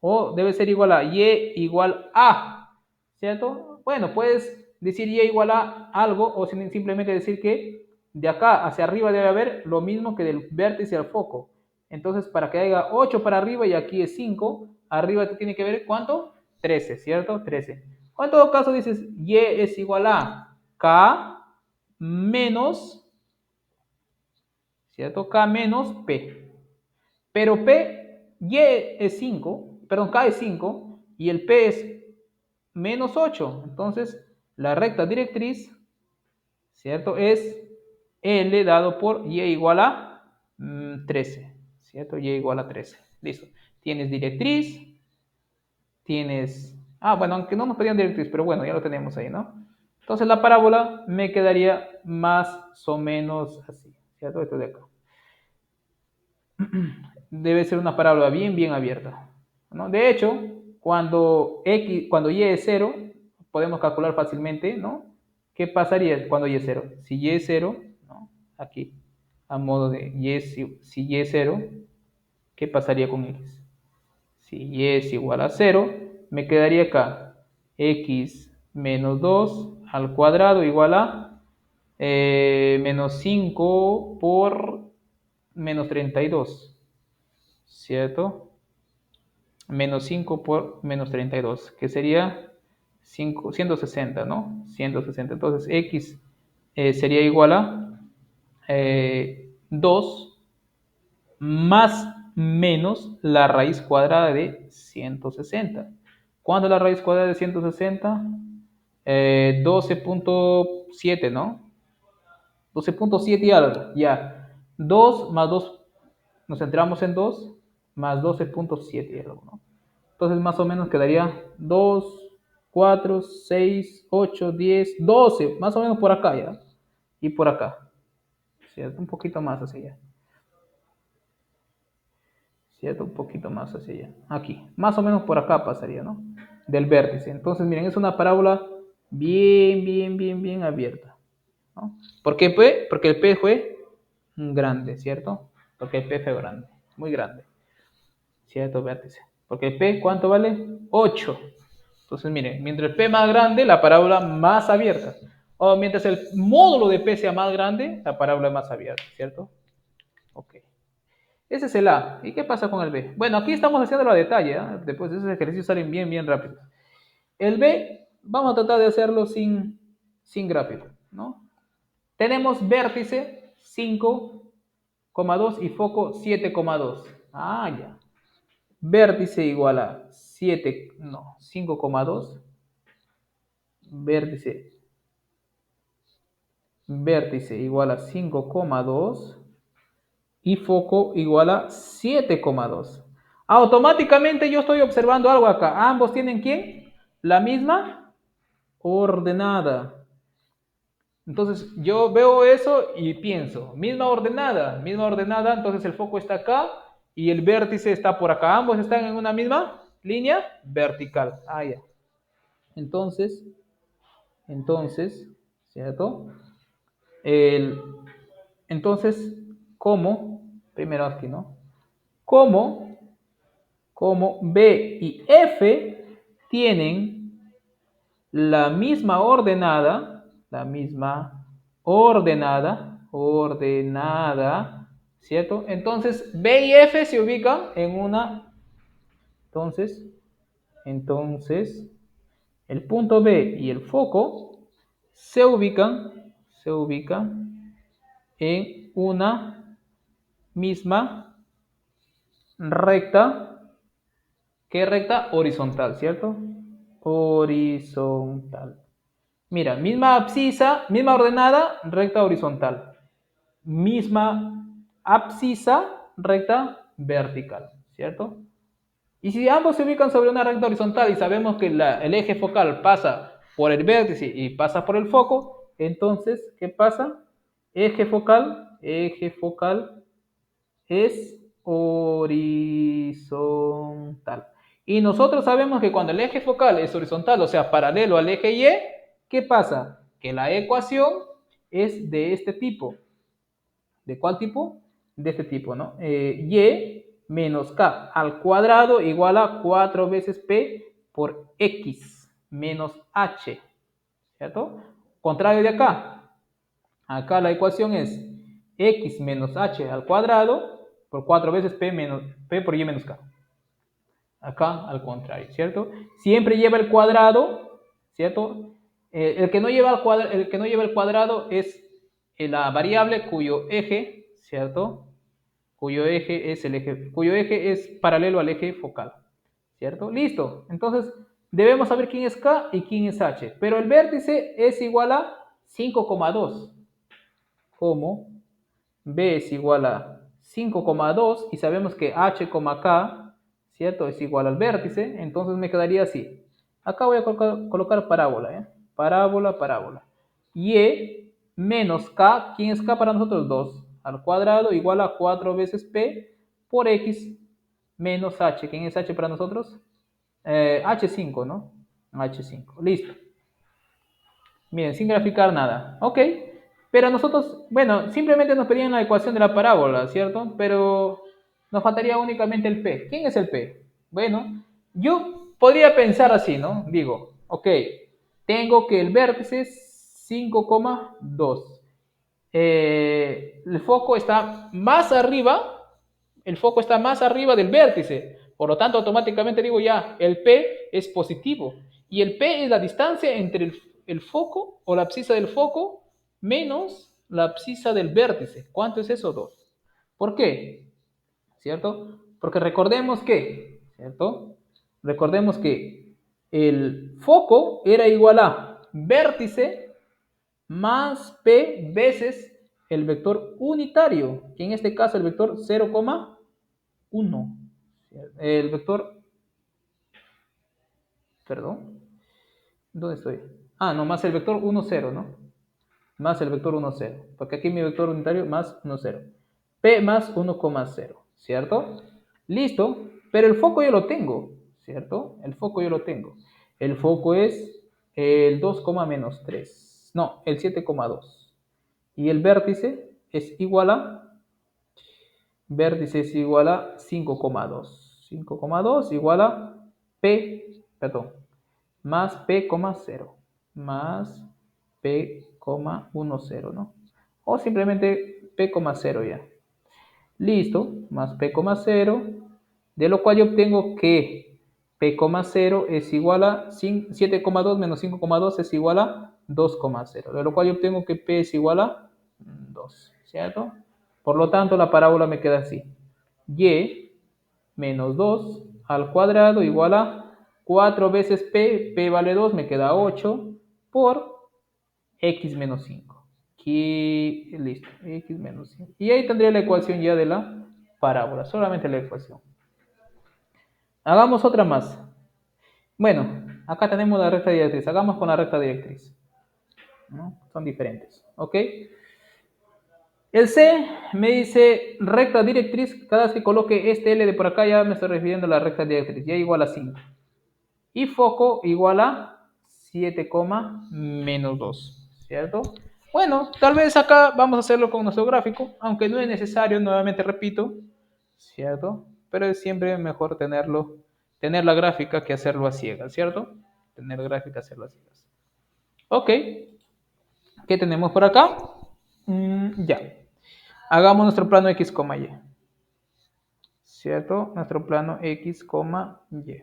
o debe ser igual a Y igual a, ¿cierto? Bueno, puedes decir Y igual a algo, o simplemente decir que de acá hacia arriba debe haber lo mismo que del vértice al foco. Entonces, para que haya 8 para arriba y aquí es 5, arriba te tiene que ver ¿cuánto? 13, ¿cierto? 13. O en todo caso dices Y es igual a K menos, ¿cierto? K menos P. Pero P, Y es 5, perdón, K es 5 y el P es menos 8. Entonces, la recta directriz, ¿cierto? Es L dado por Y igual a 13, ¿cierto? Y igual a 13. Listo. Tienes directriz, tienes... Ah, bueno, aunque no nos pedían directriz, pero bueno, ya lo tenemos ahí, ¿no? Entonces la parábola me quedaría más o menos así, ¿cierto? Esto de acá. Debe ser una parábola bien abierta, ¿no? De hecho, cuando Y es 0, podemos calcular fácilmente, ¿no? ¿Qué pasaría cuando Y es 0? Si Y es 0, ¿no? Aquí, a modo de si Y es 0, ¿qué pasaría con X? Si Y es igual a 0, me quedaría acá X menos 2 al cuadrado igual a menos 5 por menos 32, ¿cierto? Menos 5 por menos 32, que sería 160, ¿no? 160. Entonces, X sería igual a 2 más menos la raíz cuadrada de 160. ¿Cuánto es la raíz cuadrada de 160? 12.7, ¿no? 12.7 y algo, ya. 2 más 2, nos centramos en 2, más 12.7 y algo, ¿no? Entonces más o menos quedaría 2, 4, 6, 8, 10, 12, más o menos por acá ya. Y por acá, ¿cierto? Un poquito más hacia allá. ¿Cierto? Un poquito más hacia allá. Aquí, más o menos por acá pasaría, ¿no? Del vértice. Entonces, miren, es una parábola bien abierta, ¿no? ¿Por qué P? Porque el P fue grande, ¿cierto? Porque el P fue grande, muy grande, ¿cierto? Vértice. Porque el P, ¿cuánto vale? 8. Entonces, miren, mientras el P más grande, la parábola más abierta. O mientras el módulo de P sea más grande, la parábola es más abierta, ¿cierto? Ok. Ese es el A. ¿Y qué pasa con el B? Bueno, aquí estamos haciéndolo a detalle. Después de esos ejercicios salen bien rápidos. El B, vamos a tratar de hacerlo sin gráfico, ¿no? Tenemos vértice 5,2 y foco 7,2. Ah, ya. Vértice igual a 7, no, 5,2. Vértice, vértice igual a 5,2 y foco igual a 7,2. Automáticamente yo estoy observando algo acá. Ambos tienen ¿quién? La misma ordenada. Entonces yo veo eso y pienso, misma ordenada, entonces el foco está acá y el vértice está por acá. Ambos están en una misma línea vertical. Ah, ya. Entonces, ¿cierto? El, entonces, ¿cómo? Primero aquí, ¿no? ¿Cómo B y F tienen la misma ordenada, ¿cierto? Entonces, B y F se ubican en una, entonces, el punto B y el foco se ubican en una misma recta. ¿Qué recta? Horizontal, ¿cierto? Horizontal. Mira, misma abscisa, misma ordenada, recta horizontal. Misma abscisa, recta vertical, ¿cierto? Y si ambos se ubican sobre una recta horizontal y sabemos que el eje focal pasa por el vértice y pasa por el foco, entonces, ¿qué pasa? Eje focal es horizontal. Y nosotros sabemos que cuando el eje focal es horizontal, o sea, paralelo al eje Y, ¿qué pasa? Que la ecuación es de este tipo. ¿De cuál tipo? De este tipo, ¿no? Y menos K al cuadrado igual a 4 veces P por X menos H, ¿cierto? Contrario de acá. Acá la ecuación es X menos H al cuadrado por 4 veces P por Y menos K. Acá al contrario, ¿cierto? Siempre lleva el cuadrado, ¿cierto? El que no lleva el cuadrado es la variable cuyo eje, ¿cierto? Cuyo eje es paralelo al eje focal, ¿cierto? Listo. Entonces, debemos saber quién es K y quién es H. Pero el vértice es igual a 5,2. Como B es igual a 5,2 y sabemos que H, K, ¿cierto? Es igual al vértice, entonces me quedaría así. Acá voy a colocar parábola, ¿eh? Parábola. Y menos K, ¿quién es K para nosotros? 2 al cuadrado igual a 4 veces P por X menos H. ¿Quién es H para nosotros? H5, ¿no? H5, listo. Miren, sin graficar nada. Ok. Pero nosotros, bueno, simplemente nos pedían la ecuación de la parábola, ¿cierto? Pero nos faltaría únicamente el P. ¿Quién es el P? Bueno, yo podría pensar así, ¿no? Digo, ok, tengo que el vértice es 5,2. El foco está más arriba, el foco está más arriba del vértice. Por lo tanto, automáticamente digo ya, el P es positivo. Y el P es la distancia entre el foco o la abscisa del foco menos la abscisa del vértice. ¿Cuánto es eso? 2. ¿Por qué? ¿Cierto? Porque recordemos que, ¿cierto? Recordemos que el foco era igual a vértice más P veces el vector unitario, que en este caso el vector 0,1. El vector, perdón, ¿dónde estoy? Ah, no, más el vector 1, 0, ¿no? Más el vector 1, 0. Porque aquí mi vector unitario más 1, 0. P más 1,0, ¿cierto? Listo, pero el foco yo lo tengo, ¿cierto? El foco yo lo tengo. El foco es el 2, menos 3. No, el 7,2. Y el vértice es igual a 5,2. 5,2 igual a P, perdón, más P, 0. Más P, 10, ¿no? O simplemente P, 0 ya. Listo, más P, 0, de lo cual yo obtengo que P, 0 es igual a 7,2 menos 5,2 es igual a 2,0, de lo cual yo obtengo que P es igual a 2, ¿cierto? Por lo tanto, la parábola me queda así. Y menos 2 al cuadrado igual a 4 veces P vale 2, me queda 8, por X menos 5. Aquí, listo, X menos 5. Y ahí tendría la ecuación ya de la parábola, solamente la ecuación. Hagamos otra más. Bueno, acá tenemos la recta directriz. Hagamos con la recta directriz, ¿no? Son diferentes, ¿ok? El C me dice recta directriz. Cada vez que coloque este L de por acá ya me estoy refiriendo a la recta directriz. Ya igual a 5. Y foco igual a 7, menos 2, ¿cierto? Bueno, tal vez acá vamos a hacerlo con nuestro gráfico, aunque no es necesario, nuevamente repito, ¿cierto? Pero es siempre mejor tener la gráfica que hacerlo a ciegas, ¿cierto? Tener gráfica, hacerlo a ciegas. Ok, ¿qué tenemos por acá? Ya, hagamos nuestro plano X, Y, ¿cierto? Nuestro plano X, Y.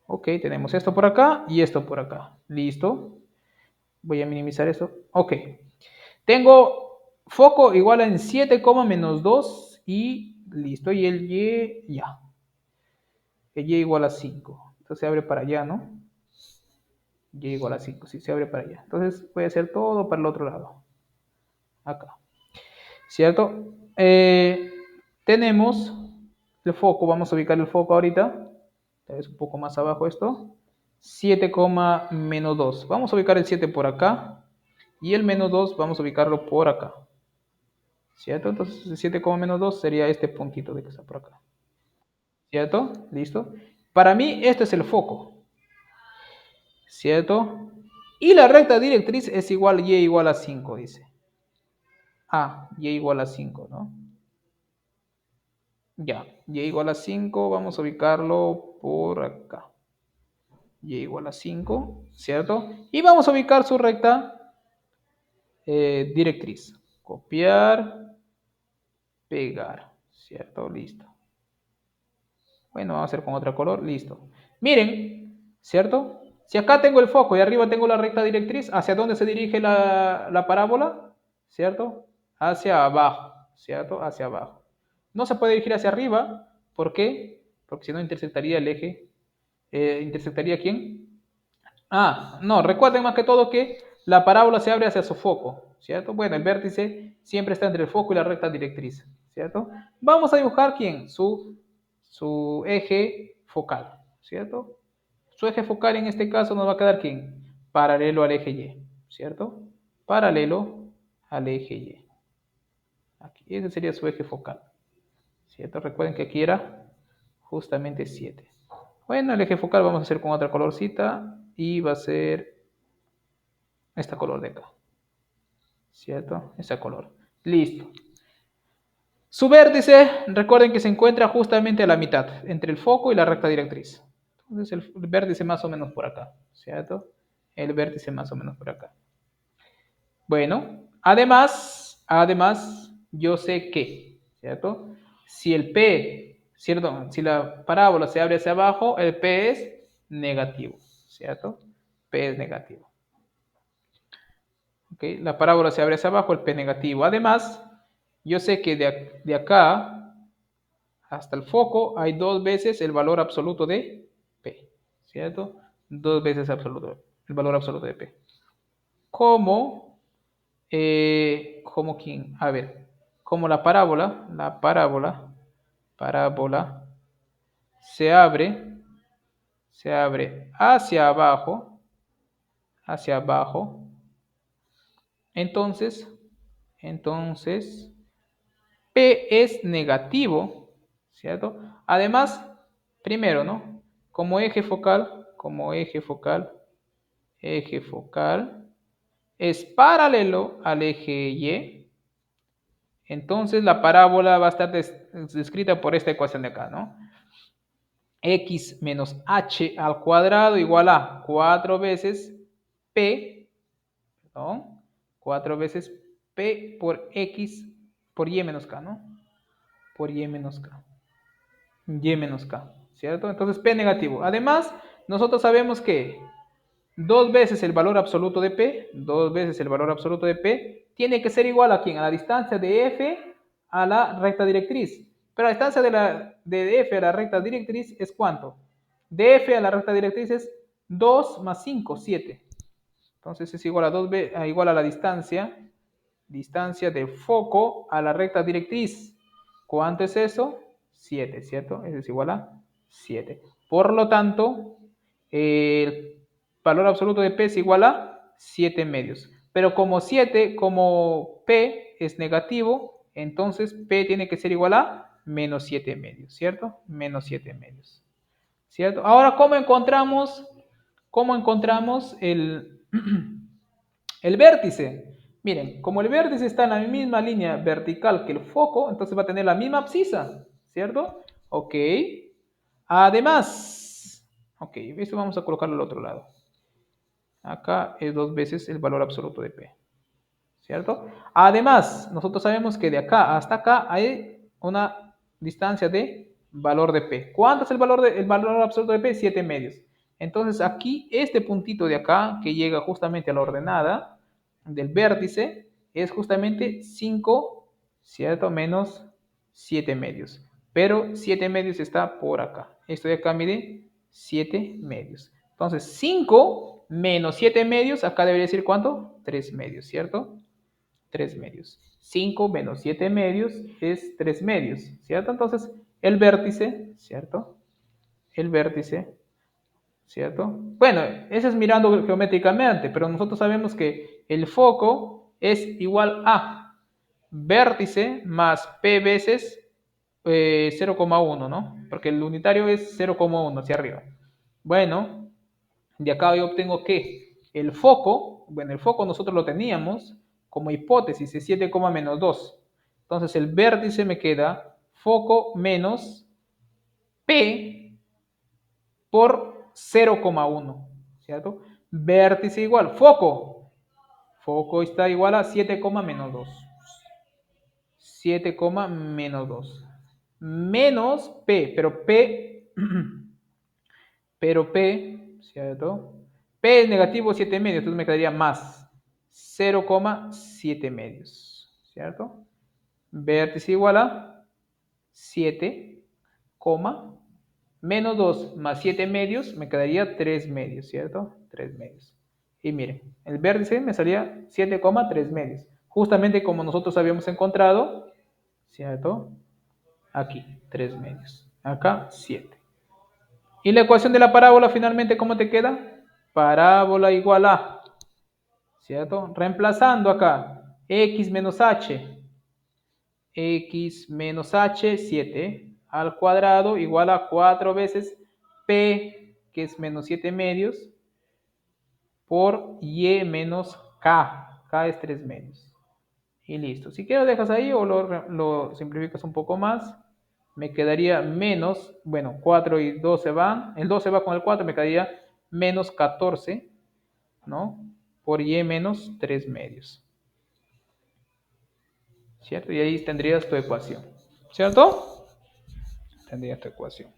Ok, tenemos esto por acá y esto por acá. Listo. Voy a minimizar esto. Ok. Tengo foco igual a en 7, menos 2 y listo. Y el Y ya. El Y igual a 5. Entonces se abre para allá, ¿no? Y igual a 5. Sí, se abre para allá. Entonces voy a hacer todo para el otro lado. Acá. ¿Cierto? Tenemos el foco. Vamos a ubicar el foco ahorita. Es un poco más abajo esto. 7, menos 2. Vamos a ubicar el 7 por acá. Y el menos 2 vamos a ubicarlo por acá. ¿Cierto? Entonces el 7, menos 2 sería este puntito de que está por acá. ¿Cierto? ¿Listo? Para mí este es el foco. ¿Cierto? Y la recta directriz es igual y igual a 5, dice. Y igual a 5, ¿no? Ya, y igual a 5, vamos a ubicarlo por acá. Y igual a 5, ¿cierto? Y vamos a ubicar su recta directriz. Copiar, pegar, ¿cierto? Listo. Bueno, vamos a hacer con otro color, listo. Miren, ¿cierto? Si acá tengo el foco y arriba tengo la recta directriz, ¿hacia dónde se dirige la parábola? ¿Cierto? Hacia abajo, ¿cierto? Hacia abajo. No se puede dirigir hacia arriba, ¿por qué? Porque si no intersectaría el eje. ¿Intersectaría quién? No, recuerden más que todo que la parábola se abre hacia su foco, ¿cierto? Bueno, el vértice siempre está entre el foco y la recta directriz, ¿cierto? Vamos a dibujar quién, su eje focal, ¿cierto? Su eje focal en este caso nos va a quedar quién, paralelo al eje Y, ¿cierto? Paralelo al eje Y. Aquí, ese sería su eje focal, ¿cierto? Recuerden que aquí era justamente 7. Bueno, el eje focal vamos a hacer con otra colorcita y va a ser este color de acá, ¿cierto? Ese color. Listo. Su vértice, recuerden que se encuentra justamente a la mitad, entre el foco y la recta directriz. Entonces el vértice más o menos por acá, ¿cierto? El vértice más o menos por acá. Bueno, además, yo sé que, ¿cierto? Si el P, ¿cierto? Si la parábola se abre hacia abajo, el P es negativo, ¿cierto? P es negativo. ¿Ok? La parábola se abre hacia abajo, el P es negativo. Además, yo sé que de acá hasta el foco hay 2 veces el valor absoluto de P, ¿cierto? 2 veces el valor absoluto de P. Como quién, a ver, como parábola se abre, hacia abajo, entonces, entonces, P es negativo, ¿cierto? Además, primero, ¿no? Eje focal es paralelo al eje Y, entonces la parábola va a estar descrita por esta ecuación de acá, ¿no? X menos h al cuadrado igual a 4 veces P, perdón, 4 veces P por X por Y menos K, ¿no? Por Y menos K. Y menos K, ¿cierto? Entonces P negativo. Además, nosotros sabemos que 2 veces el valor absoluto de P, 2 veces el valor absoluto de P, tiene que ser igual a ¿quién? A la distancia de F a la recta directriz. Pero la distancia de F a la recta directriz es ¿cuánto? De F a la recta directriz es 2 más 5, 7. Entonces es igual a, igual a la distancia del foco a la recta directriz. ¿Cuánto es eso? 7, ¿cierto? Eso es igual a 7. Por lo tanto, el valor absoluto de P es igual a 7 medios. Pero como P es negativo, entonces P tiene que ser igual a menos 7 medios, ¿cierto? Menos 7 medios, ¿cierto? Ahora, ¿cómo encontramos el vértice? Miren, como el vértice está en la misma línea vertical que el foco, entonces va a tener la misma abscisa, ¿cierto? Ok. Además, ok, esto vamos a colocarlo al otro lado. Acá es 2 veces el valor absoluto de P, ¿cierto? Además, nosotros sabemos que de acá hasta acá hay una distancia de valor de P. ¿Cuánto es el valor absoluto de P? 7 medios. Entonces aquí, este puntito de acá, que llega justamente a la ordenada del vértice, es justamente 5, ¿cierto? Menos 7 medios. Pero 7 medios está por acá. Esto de acá mide 7 medios. Entonces 5 menos 7 medios, acá debería decir ¿cuánto? 3 medios, ¿cierto? 3 medios. 5 menos 7 medios es 3 medios, ¿cierto? Entonces, el vértice, ¿cierto? El vértice, ¿cierto? Bueno, eso es mirando geométricamente, pero nosotros sabemos que el foco es igual a vértice más P veces 0,1, ¿no? Porque el unitario es 0,1 hacia arriba. Bueno, de acá yo obtengo que el foco, bueno, el foco nosotros lo teníamos como hipótesis, es 7, menos 2. Entonces el vértice me queda foco menos P por 0,1, ¿cierto? Vértice igual, foco está igual a 7, menos 2. 7, menos 2. Menos P, ¿cierto? P es negativo 7 medios, entonces me quedaría más 0,7 medios, ¿cierto? Vértice igual a 7, menos 2 más 7 medios, me quedaría 3 medios, ¿cierto? 3 medios. Y miren, el vértice me salía 7,3 medios. Justamente como nosotros habíamos encontrado, ¿cierto? Aquí, 3 medios. Acá, 7. Y la ecuación de la parábola finalmente, ¿cómo te queda? Parábola igual a, ¿cierto? Reemplazando acá, x menos h, 7, al cuadrado igual a 4 veces p, que es menos 7 medios, por y menos k es 3 medios. Y listo. Si quieres lo dejas ahí o lo simplificas un poco más. Me quedaría menos, bueno, 4 y 2 se van. El 2 se va con el 4, me quedaría menos 14, ¿no? Por y menos 3 medios. ¿Cierto? Y ahí tendrías tu ecuación. ¿Cierto? Tendrías tu ecuación.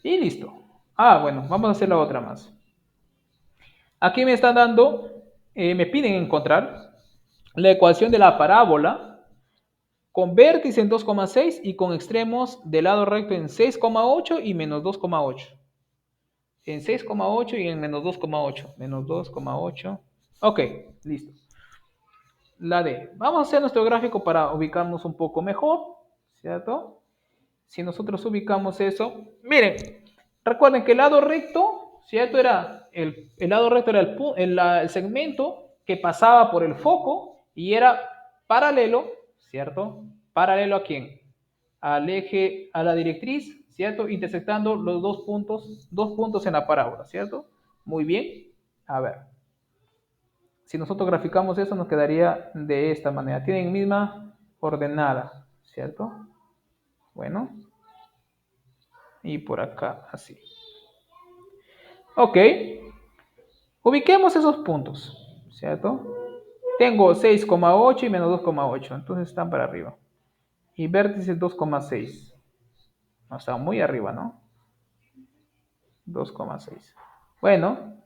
Y listo. Ah, bueno, vamos a hacer la otra más. Aquí me están dando, me piden encontrar la ecuación de la parábola con vértice en 2,6 y con extremos del lado recto en 6,8 y menos 2,8. En 6,8 y en menos 2,8. Menos 2,8. Ok, listo. La D. Vamos a hacer nuestro gráfico para ubicarnos un poco mejor, ¿cierto? Si nosotros ubicamos eso, miren, recuerden que el lado recto, ¿cierto? El lado recto era el segmento que pasaba por el foco y era paralelo, ¿cierto? ¿Paralelo a quién? Al eje, a la directriz, ¿cierto? Intersectando los dos puntos en la parábola, ¿cierto? Muy bien. A ver, si nosotros graficamos eso, nos quedaría de esta manera. Tienen misma ordenada, ¿cierto? Bueno, y por acá, así. Ok, ubiquemos esos puntos, ¿cierto? Tengo 6,8 y menos 2,8, entonces están para arriba. Y vértice 2,6. No, está muy arriba, ¿no? 2,6. Bueno,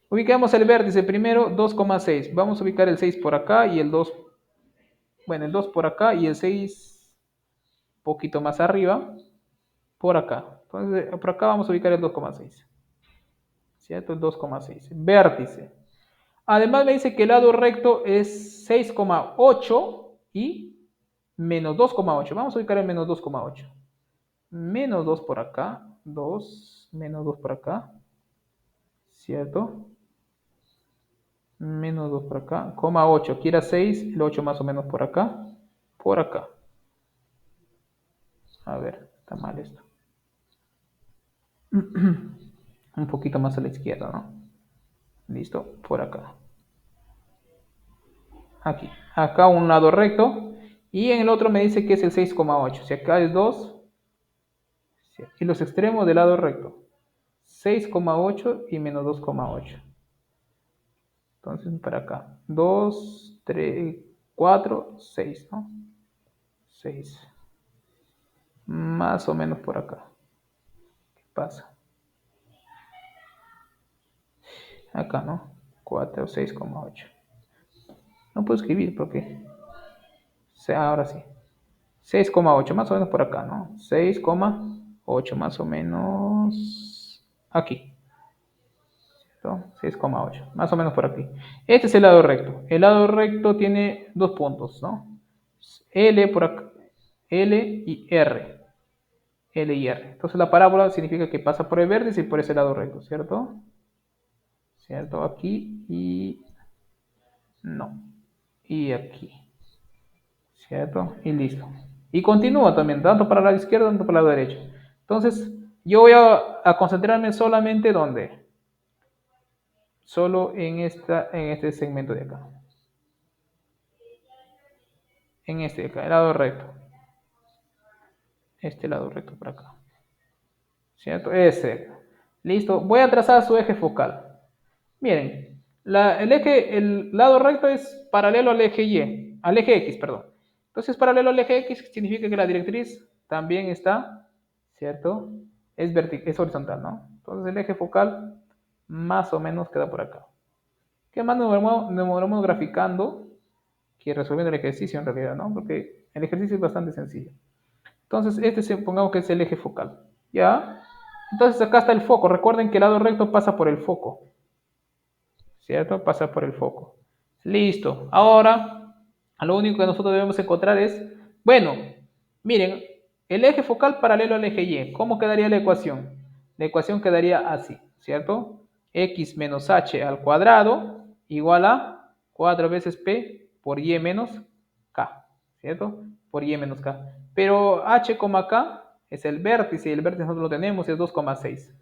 ubiquemos el vértice primero, 2,6. Vamos a ubicar el 6 por acá y el 2, bueno, el 2 por acá y el 6 un poquito más arriba, por acá. Entonces, por acá vamos a ubicar el 2,6. ¿Cierto? El 2,6. Vértice. Además me dice que el lado recto es 6,8 y menos 2,8. Vamos a ubicar el menos 2,8. Menos 2 por acá. 2, menos 2 por acá. ¿Cierto? Menos 2 por acá. Coma 8. Aquí era 6. El 8 más o menos por acá. Por acá. A ver, está mal esto. Un poquito más a la izquierda, ¿no? Listo. Por acá. Aquí. Acá un lado recto. Y en el otro me dice que es el 6,8. Si acá es 2. Y los extremos del lado recto. 6,8 y menos 2,8. Entonces para acá. 2, 3, 4, 6, ¿no? 6. Más o menos por acá. ¿Qué pasa? Acá, ¿no? 4, 6,8. No puedo escribir porque... Ahora sí. 6,8, más o menos por acá, ¿no? 6,8 más o menos aquí. 6,8, más o menos por aquí. Este es el lado recto. El lado recto tiene dos puntos, ¿no? L por acá, L y R. L y R. Entonces la parábola significa que pasa por el vértice y por ese lado recto, ¿cierto? ¿Cierto? Aquí y... no. Y aquí. ¿Cierto? Y listo. Y continúa también, tanto para la izquierda, tanto para la derecha. Entonces, yo voy a concentrarme solamente ¿dónde? Solo en este segmento de acá. En este de acá, el lado recto. Este lado recto por acá. ¿Cierto? Ese. Listo. Voy a trazar su eje focal. Miren, el lado recto es paralelo al eje Y, al eje X, perdón. Entonces, paralelo al eje X significa que la directriz también está, ¿cierto? Es horizontal, ¿no? Entonces, el eje focal más o menos queda por acá. ¿Qué más nos vamos graficando que resolviendo el ejercicio en realidad, ¿no? Porque el ejercicio es bastante sencillo. Entonces, pongamos que es el eje focal. ¿Ya? Entonces, acá está el foco. Recuerden que el lado recto pasa por el foco. ¿Cierto? Pasa por el foco. Listo. Ahora, lo único que nosotros debemos encontrar es, bueno, miren, el eje focal paralelo al eje Y. ¿Cómo quedaría la ecuación? La ecuación quedaría así, ¿cierto? X menos h al cuadrado igual a 4 veces p por y menos k, ¿cierto? Por y menos k. Pero h, k es el vértice y el vértice nosotros lo tenemos, es 2,6.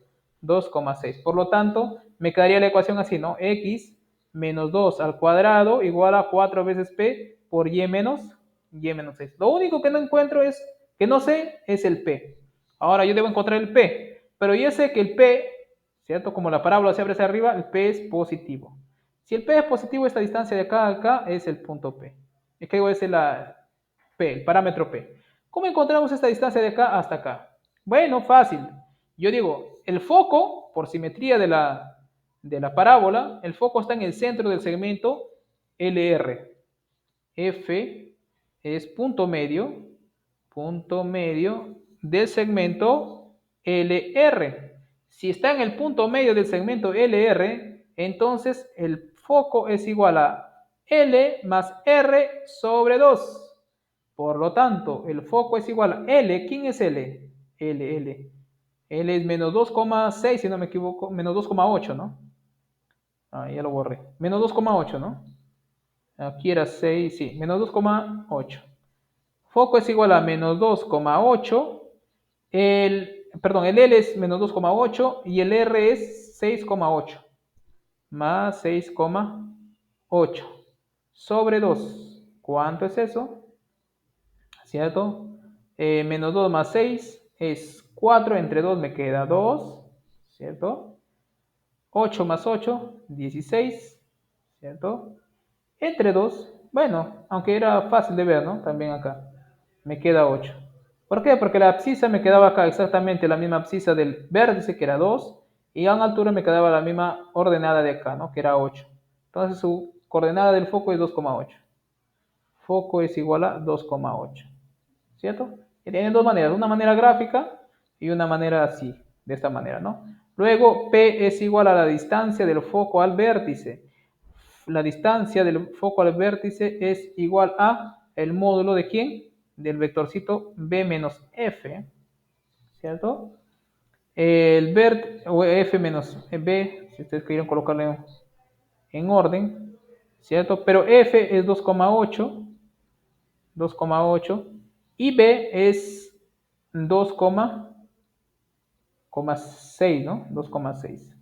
2,6. Por lo tanto, me quedaría la ecuación así, ¿no? X menos 2 al cuadrado igual a 4 veces p por y menos 6. Lo único que no encuentro es, que no sé, es el p. Ahora yo debo encontrar el p, pero yo sé que el p, ¿cierto? Como la parábola se abre hacia arriba, el p es positivo. Si el p es positivo, esta distancia de acá a acá es el punto p. Es que es el parámetro p. ¿Cómo encontramos esta distancia de acá hasta acá? Bueno, fácil. Yo digo, el foco, por simetría de la parábola, el foco está en el centro del segmento LR. F es punto medio del segmento LR. Si está en el punto medio del segmento LR, entonces el foco es igual a L más R sobre 2. Por lo tanto, el foco es igual a L. ¿Quién es L? L. L es menos 2,6, si no me equivoco, menos 2,8, ¿no? Ah, ya lo borré. Menos 2,8, ¿no? Aquí era 6, sí, menos 2,8. Foco es igual a menos 2,8. El L es menos 2,8 y el R es 6,8. Más 6,8 sobre 2. ¿Cuánto es eso? ¿Cierto? Menos 2 más 6 es 4. Entre 2 me queda 2. ¿Cierto? 8 más 8, 16. ¿Cierto? Entre 2, bueno, aunque era fácil de ver, ¿no? También acá me queda 8. ¿Por qué? Porque la abscisa me quedaba acá exactamente la misma abscisa del vértice, que era 2, y a una altura me quedaba la misma ordenada de acá, ¿no? Que era 8. Entonces su coordenada del foco es 2,8. Foco es igual a 2,8. ¿Cierto? Y tienen dos maneras, una manera gráfica y una manera así, de esta manera, ¿no? Luego, P es igual a la distancia del foco al vértice. La distancia del foco al vértice es igual a el módulo de ¿quién? Del vectorcito B menos F, ¿cierto? El vert o F menos B, si ustedes quieren colocarlo en orden, ¿cierto? Pero F es 2,8 y B es 2,6, ¿no? 2,6.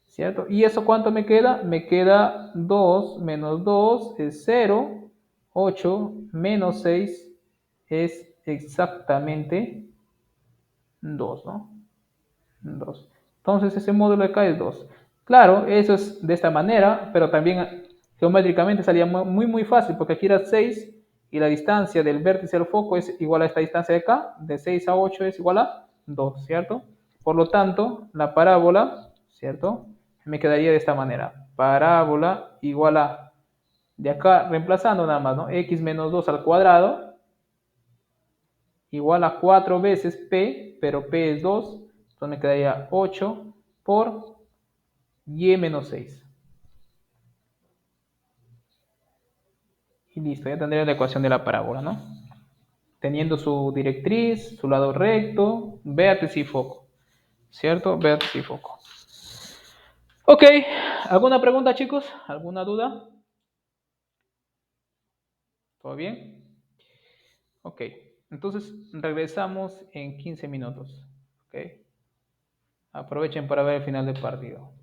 ¿Cierto? ¿Y eso cuánto me queda? Me queda 2 menos 2 es 0, 8 menos 6 es exactamente 2, ¿no? 2. Entonces ese módulo de acá es 2. Claro, eso es de esta manera, pero también geométricamente salía muy fácil, porque aquí era 6 y la distancia del vértice al foco es igual a esta distancia de acá, de 6 a 8 es igual a 2, ¿cierto? Por lo tanto, la parábola, ¿cierto? Me quedaría de esta manera. Parábola igual a, de acá reemplazando nada más, ¿no? X menos 2 al cuadrado igual a 4 veces P, pero P es 2, entonces me quedaría 8 por Y menos 6. Y listo, ya tendría la ecuación de la parábola, ¿no? Teniendo su directriz, su lado recto, vértice y foco. ¿Cierto? Vértice y foco. Ok, ¿alguna pregunta, chicos? ¿Alguna duda? ¿Todo bien? Ok, entonces regresamos en 15 minutos. Ok, aprovechen para ver el final del partido.